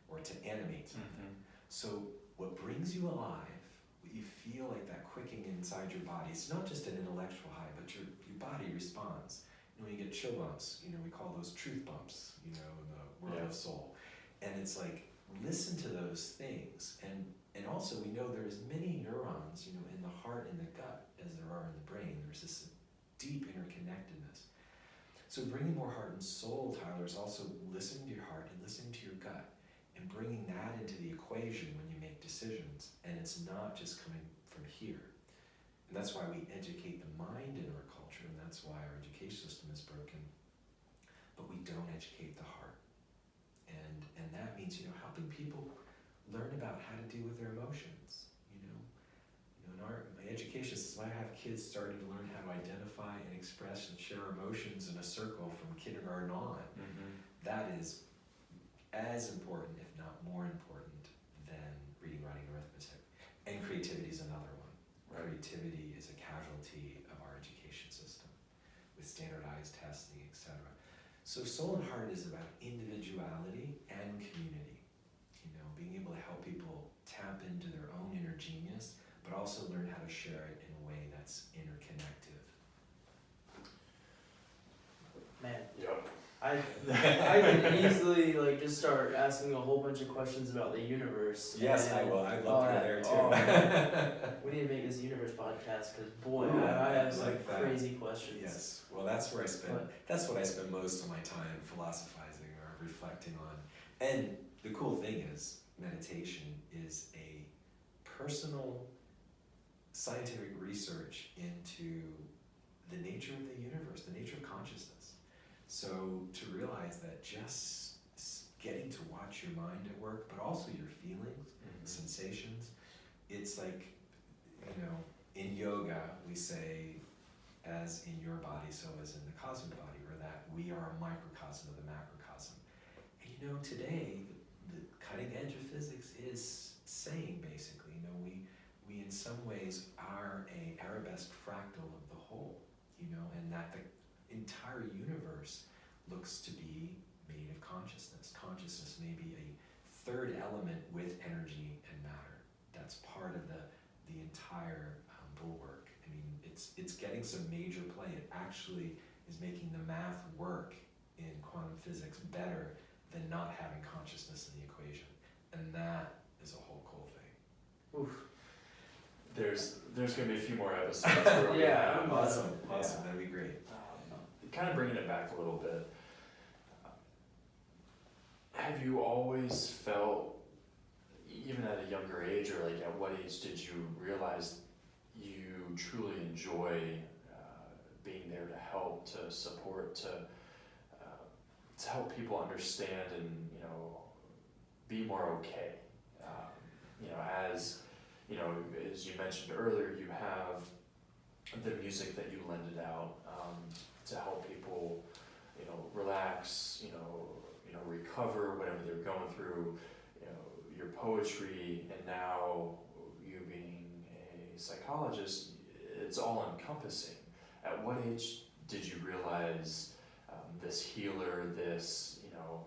or to animate something. So what brings you alive, what you feel like that quicking inside your body, it's not just an intellectual high, but your body responds. When you get chill bumps, we call those truth bumps, in the world of soul. And it's like, listen to those things. And also we know there's many neurons, you know, in the heart and the gut as there are in the brain. There's this deep interconnectedness. So bringing more heart and soul, Tyler, is also listening to your heart and listening to your gut and bringing that into the equation when you make decisions. And it's not just coming from here. And that's why we educate the mind in our culture, and that's why our education system is broken. But we don't educate the heart. And that means, you know, helping people learn about how to deal with their emotions. You know, in my education system, I have kids starting to learn how to identify and express and share emotions in a circle from kindergarten on. Mm-hmm. That is as important, if not more important, than reading, writing, and arithmetic. And creativity is another one. Right. Creativity is a casualty of our education system with standardized testing, etc. So soul and heart is about individuality and community. You know, being able to help people tap into their own inner genius, but also learn how to share it in a way that's interconnective. Man, Yep. I can easily like just start asking a whole bunch of questions about the universe. Yes, and I will. I'd love to go there too. We need to make this universe podcast because boy, Ooh, I have some like that. crazy questions. Yes, well, that's where I spend. But- That's what I spend most of my time philosophizing or reflecting on. And the cool thing is, meditation is a personal scientific research into the nature of the universe, the nature of consciousness. So to realize that just getting to watch your mind at work, but also your feelings, sensations, it's like, you know, in yoga we say, as in your body, so as in the cosmic body, or that we are a microcosm of the macrocosm. And you know, today, the cutting edge of physics is saying basically, you know, we in some ways are a arabesque fractal of the whole, you know, and that the entire universe looks to be made of consciousness. Consciousness may be a third element with energy and matter. That's part of the entire bulwark. I mean, it's getting some major play. It actually is making the math work in quantum physics better than not having consciousness in the equation. And that is a whole cool thing. Oof. There's gonna be a few more episodes where we Yeah, have Awesome, yeah. that'd be great. Kind of bringing it back a little bit. Have you always felt, even at a younger age, or like at what age did you realize you truly enjoy being there to help, to support, to help people understand and, you know, be more okay? You know, as you know, as you mentioned earlier, you have the music that you lended out to help people, you know, relax, you know, recover whatever they're going through, you know, your poetry, and now you being a psychologist, it's all encompassing. At what age did you realize this healer, this, you know,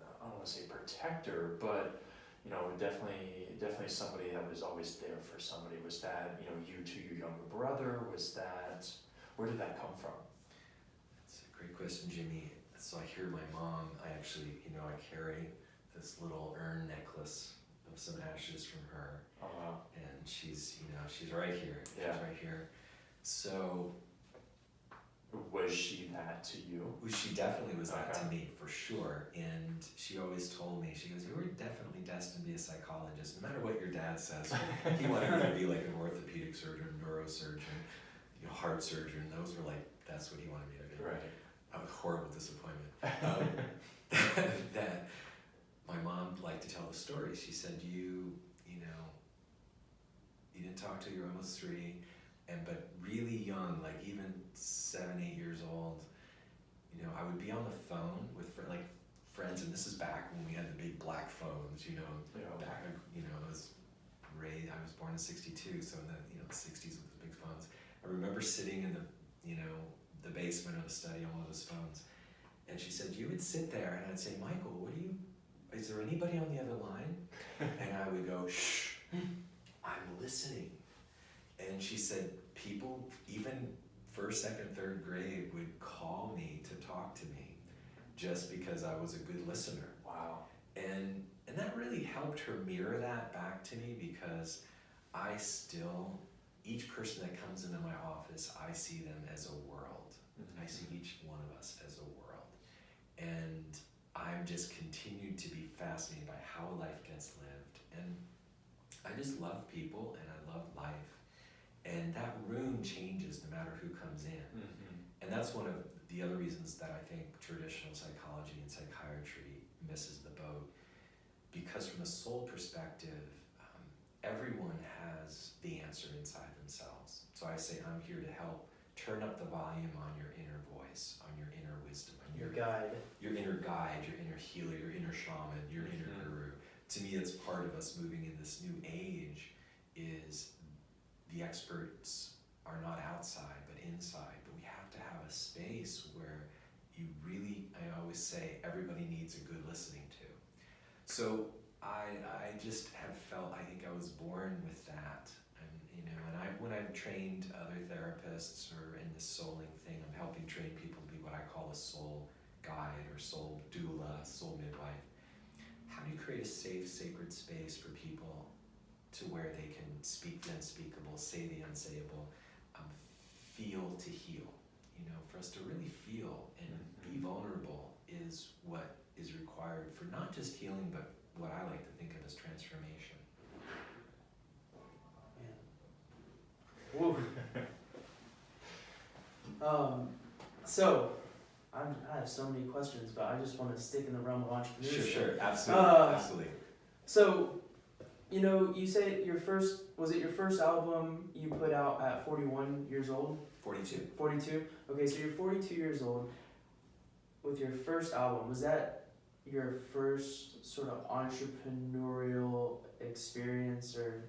I don't want to say protector, but, you know, definitely somebody that was always there for somebody? Was that, you know, you to your younger brother? Was that, where did that come from? That's a great question, Jimmy. So I hear my mom, I actually, you know, I carry this little urn necklace of some ashes from her. Oh, wow. And she's, you know, she's right here. Yeah. She's right here. So Was she that to you? she definitely was that Okay. to me, for sure. And she always told me, she goes, you were definitely destined to be a psychologist. No matter what your dad says, he wanted me to be like an orthopedic surgeon, neurosurgeon, you know, heart surgeon. Those were like, that's what he wanted me to be. Right. A horrible disappointment. That my mom liked to tell the story. She said, you know, you didn't talk till you were almost 3, but really young, like even 7, 8 years old, you know, I would be on the phone with friends, and this is back when we had the big black phones, you know, Yeah. back, you know, I was born in 62, so in the, you know, the 60s with the big phones. I remember sitting in the, you know, the basement or the study on one of those phones, and she said, you would sit there, and I'd say, Michael, is there anybody on the other line? And I would go, shh, I'm listening. And she said, people, even first, second, third grade, would call me to talk to me just because I was a good listener. Wow. And And that really helped her mirror that back to me, because I still, each person that comes into my office, I see them as a world. I see each one of us as a world. And I've just continued to be fascinated by how life gets lived. And I just love people and I love life. And that room changes no matter who comes in. And that's one of the other reasons that I think traditional psychology and psychiatry misses the boat. Because from a soul perspective, everyone has the answer inside themselves. So I say, I'm here to help turn up the volume on your inner voice, on your inner wisdom, on Your guide. your inner guide, your inner healer, your inner shaman, your inner guru. To me, that's part of us moving in this new age, is the experts are not outside but inside. But we have to have a space where you really, I always say, everybody needs a good listening to. So I just have felt, I think I was born with that. And when I've trained other therapists or in this souling thing, I'm helping train people to be what I call a soul guide or soul doula, soul midwife. How do you create a safe, sacred space for people to where they can speak the unspeakable, say the unsayable, feel to heal? For us to really feel and be vulnerable is what is required for not just healing, but what I like to think of as transformation. Woo. So, I have so many questions, but I just want to stick in the realm of entrepreneurship. Sure, absolutely. So, you say your first album you put out at 41 years old? 42. 42? Okay, so you're 42 years old with your first album. Was that your first sort of entrepreneurial experience, or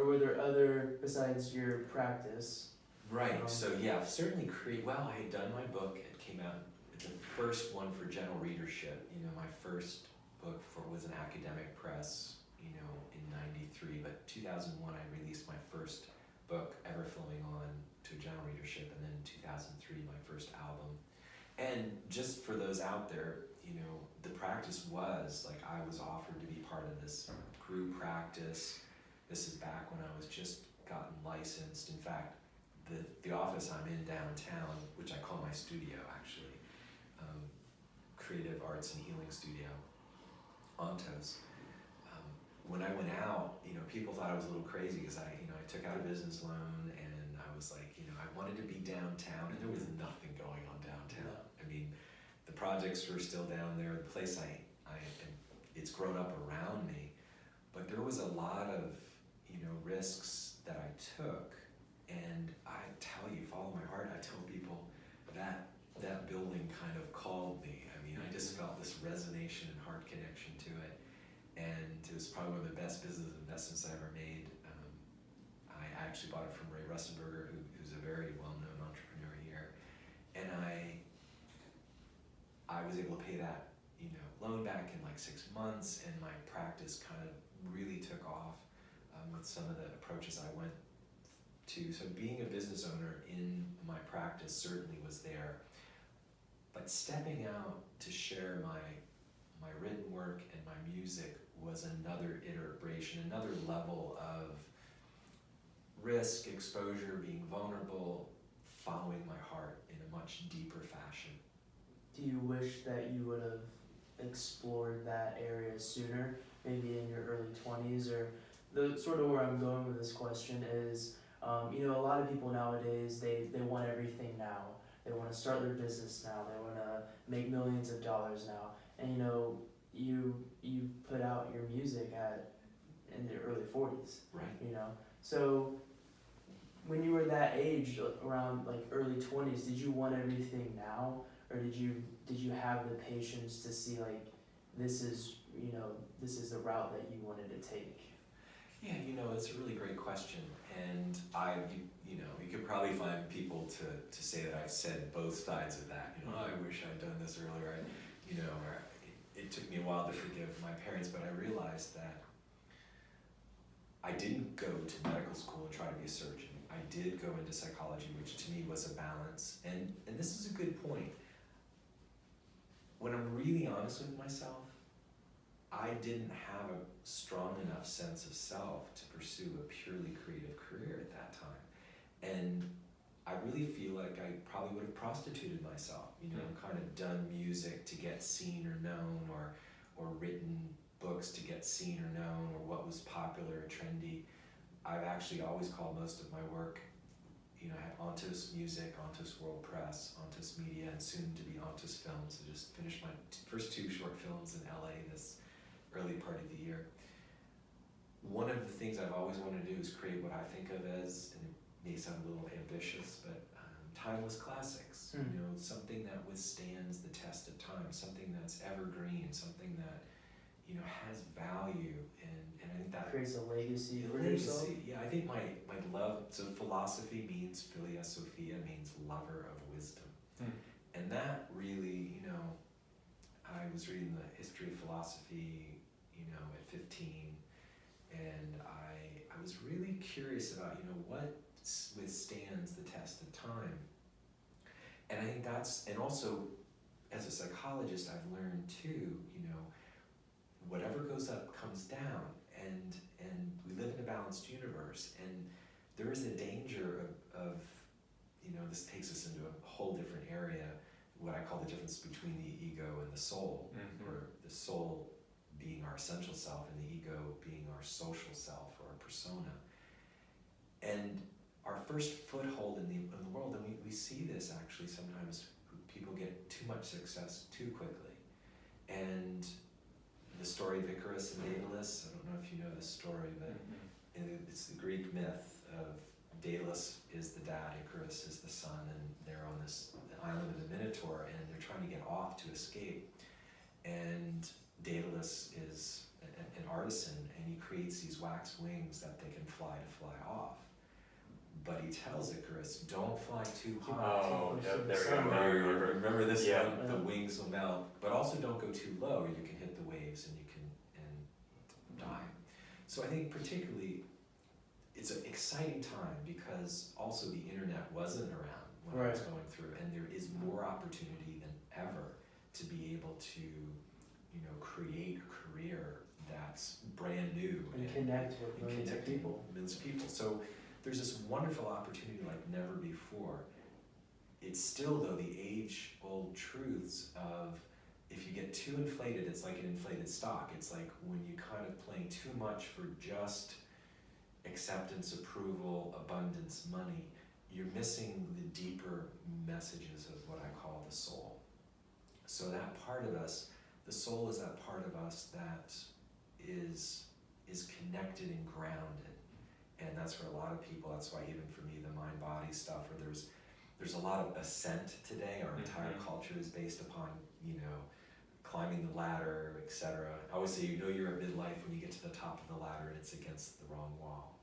were there other besides your practice? Right, so yeah, certainly I had done my book. It came out, the first one for general readership. My first book was an academic press, in 93, but 2001 I released my first book, Ever Flowing On, to general readership, and then 2003 my first album. And just for those out there, the practice was, like, I was offered to be part of this group practice. This is back when I was just gotten licensed. In fact, the office I'm in downtown, which I call my studio actually, Creative Arts and Healing Studio, Ontos. When I went out, people thought I was a little crazy because I took out a business loan, and I was like, I wanted to be downtown, and there was nothing going on downtown. I mean, the projects were still down there. The place it's grown up around me, but there was a lot of, risks that I took. And I tell you, follow my heart, I tell people that building kind of called me. I mean, I just felt this resonation and heart connection to it. And it was probably one of the best business investments I ever made. I actually bought it from Ray Russenberger, who's a very well-known entrepreneur here. And I was able to pay that, loan back in like 6 months, and my practice kind of really took off with some of the approaches I went to. So being a business owner in my practice certainly was there. But stepping out to share my written work and my music was another iteration, another level of risk, exposure, being vulnerable, following my heart in a much deeper fashion. Do you wish that you would have explored that area sooner, maybe in your early 20s? Or the sort of where I'm going with this question is, a lot of people nowadays, they want everything now. They want to start their business now. They want to make millions of dollars now. And you put out your music in the early 40s. Right. So when you were that age, around like early 20s, did you want everything now, or did you have the patience to see, like, this is the route that you wanted to take? Yeah, it's a really great question, and you could probably find people to say that I've said both sides of that. I wish I'd done this earlier. Or it took me a while to forgive my parents, but I realized that I didn't go to medical school and try to be a surgeon. I did go into psychology, which to me was a balance. And this is a good point. When I'm really honest with myself, I didn't have a strong enough sense of self to pursue a purely creative career at that time. And I really feel like I probably would have prostituted myself, kind of done music to get seen or known, or written books to get seen or known, or what was popular or trendy. I've actually always called most of my work, I had Ontos Music, Ontos World Press, Ontos Media, and soon to be Ontos Films. I just finished my first 2 short films in LA this early part of the year. One of the things I've always wanted to do is create what I think of as, and it may sound a little ambitious, but timeless classics. Something that withstands the test of time, something that's evergreen, something that has value, and I think that creates a legacy for yourself. Yeah, I think my love. So philosophy means Philia Sophia, means lover of wisdom, and that really, I was reading the history of philosophy, at 15, and I was really curious about what withstands the test of time, and I think and also as a psychologist, I've learned too, whatever goes up comes down, and we live in a balanced universe, and there is a danger of this takes us into a whole different area, what I call the difference between the ego and the soul, or the soul being our essential self and the ego being our social self or our persona. And our first foothold in the world, and we see this actually sometimes, people get too much success too quickly. And the story of Icarus and Daedalus, I don't know if you know this story, but it's the Greek myth of Daedalus is the dad, Icarus is the son, and they're on this island of the Minotaur, and they're trying to get off to escape. And Daedalus is an artisan, and he creates these wax wings that they can fly off. But he tells Icarus, don't fly too high. Oh, yep, there we go. Remember this Yeah. one? The wings will melt. But also don't go too low, or you can hit the waves and you can die. So I think particularly it's an exciting time because also the internet wasn't around when I was going through, and there is more opportunity than ever to be able to, create a career that's brand new and connect with millions of people. So there's this wonderful opportunity like never before. It's still, though, the age-old truths of if you get too inflated, it's like an inflated stock. It's like when you kind of playing too much for just acceptance, approval, abundance, money, you're missing the deeper messages of what I call the soul. So that part of us, the soul is that part of us that is connected and grounded. And that's for a lot of people, that's why even for me, the mind-body stuff, where there's a lot of ascent today. Our entire culture is based upon, climbing the ladder, etc. I always say, you're at midlife when you get to the top of the ladder and it's against the wrong wall.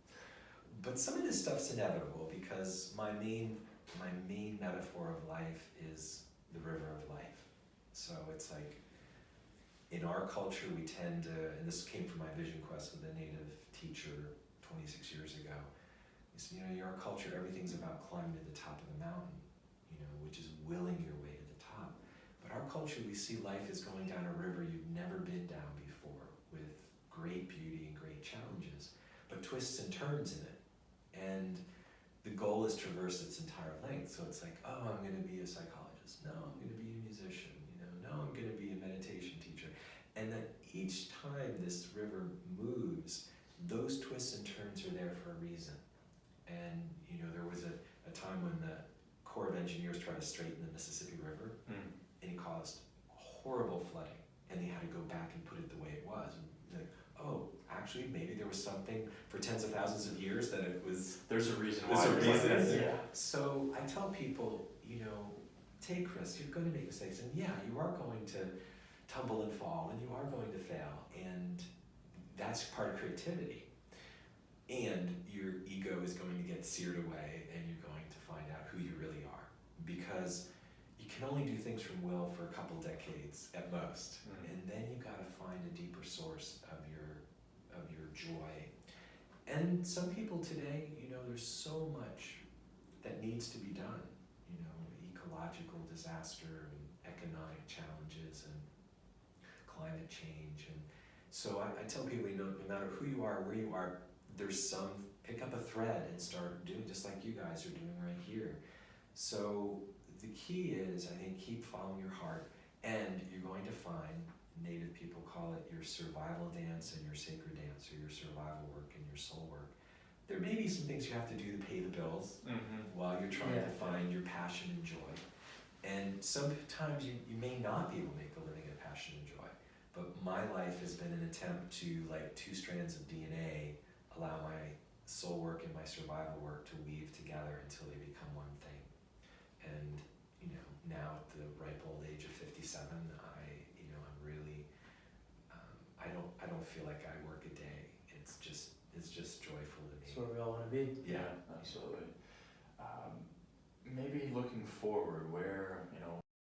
But some of this stuff's inevitable because my main metaphor of life is the river of life. So it's like, in our culture, we tend to, and this came from my vision quest with a native teacher 26 years ago, is, in our culture, everything's about climbing to the top of the mountain, which is willing your way to the top. But our culture, we see life as going down a river you've never been down before, with great beauty and great challenges, but twists and turns in it. And the goal is traverse its entire length. So it's like, oh, I'm going to be a psychologist. No, I'm going to be a musician. No, I'm going to be a meditation teacher. And then each time this river moves, those twists and turns are there for a reason. And, there was a time when the Corps of Engineers tried to straighten the Mississippi River, and it caused horrible flooding. And they had to go back and put it the way it was. And like, oh, actually, maybe there was something for tens of thousands of years that it was. There's a reason why. There's a reason. Yeah. So I tell people, take risks. You're going to make mistakes, and yeah, you are going to tumble and fall, and you are going to fail, and that's part of creativity. And your ego is going to get seared away, and you're going to find out who you really are, because you can only do things from will for a couple decades at most, and then you got to find a deeper source of your joy. And some people today, there's so much that needs to be done, ecological disaster and economic challenges and climate change, So I tell people, no matter who you are, where you are, pick up a thread and start doing just like you guys are doing right here. So the key is, I think, keep following your heart, and you're going to find, Native people call it your survival dance and your sacred dance, or your survival work and your soul work. There may be some things you have to do to pay the bills while you're trying to find your passion and joy. And sometimes you may not be able to make a living at passion and joy. But my life has been an attempt to, like two strands of DNA, allow my soul work and my survival work to weave together until they become one thing. And, now at the ripe old age of 57, I'm really, I don't feel like I work a day. It's just joyful to me. That's where we all want to be. Yeah, absolutely. Maybe looking forward, where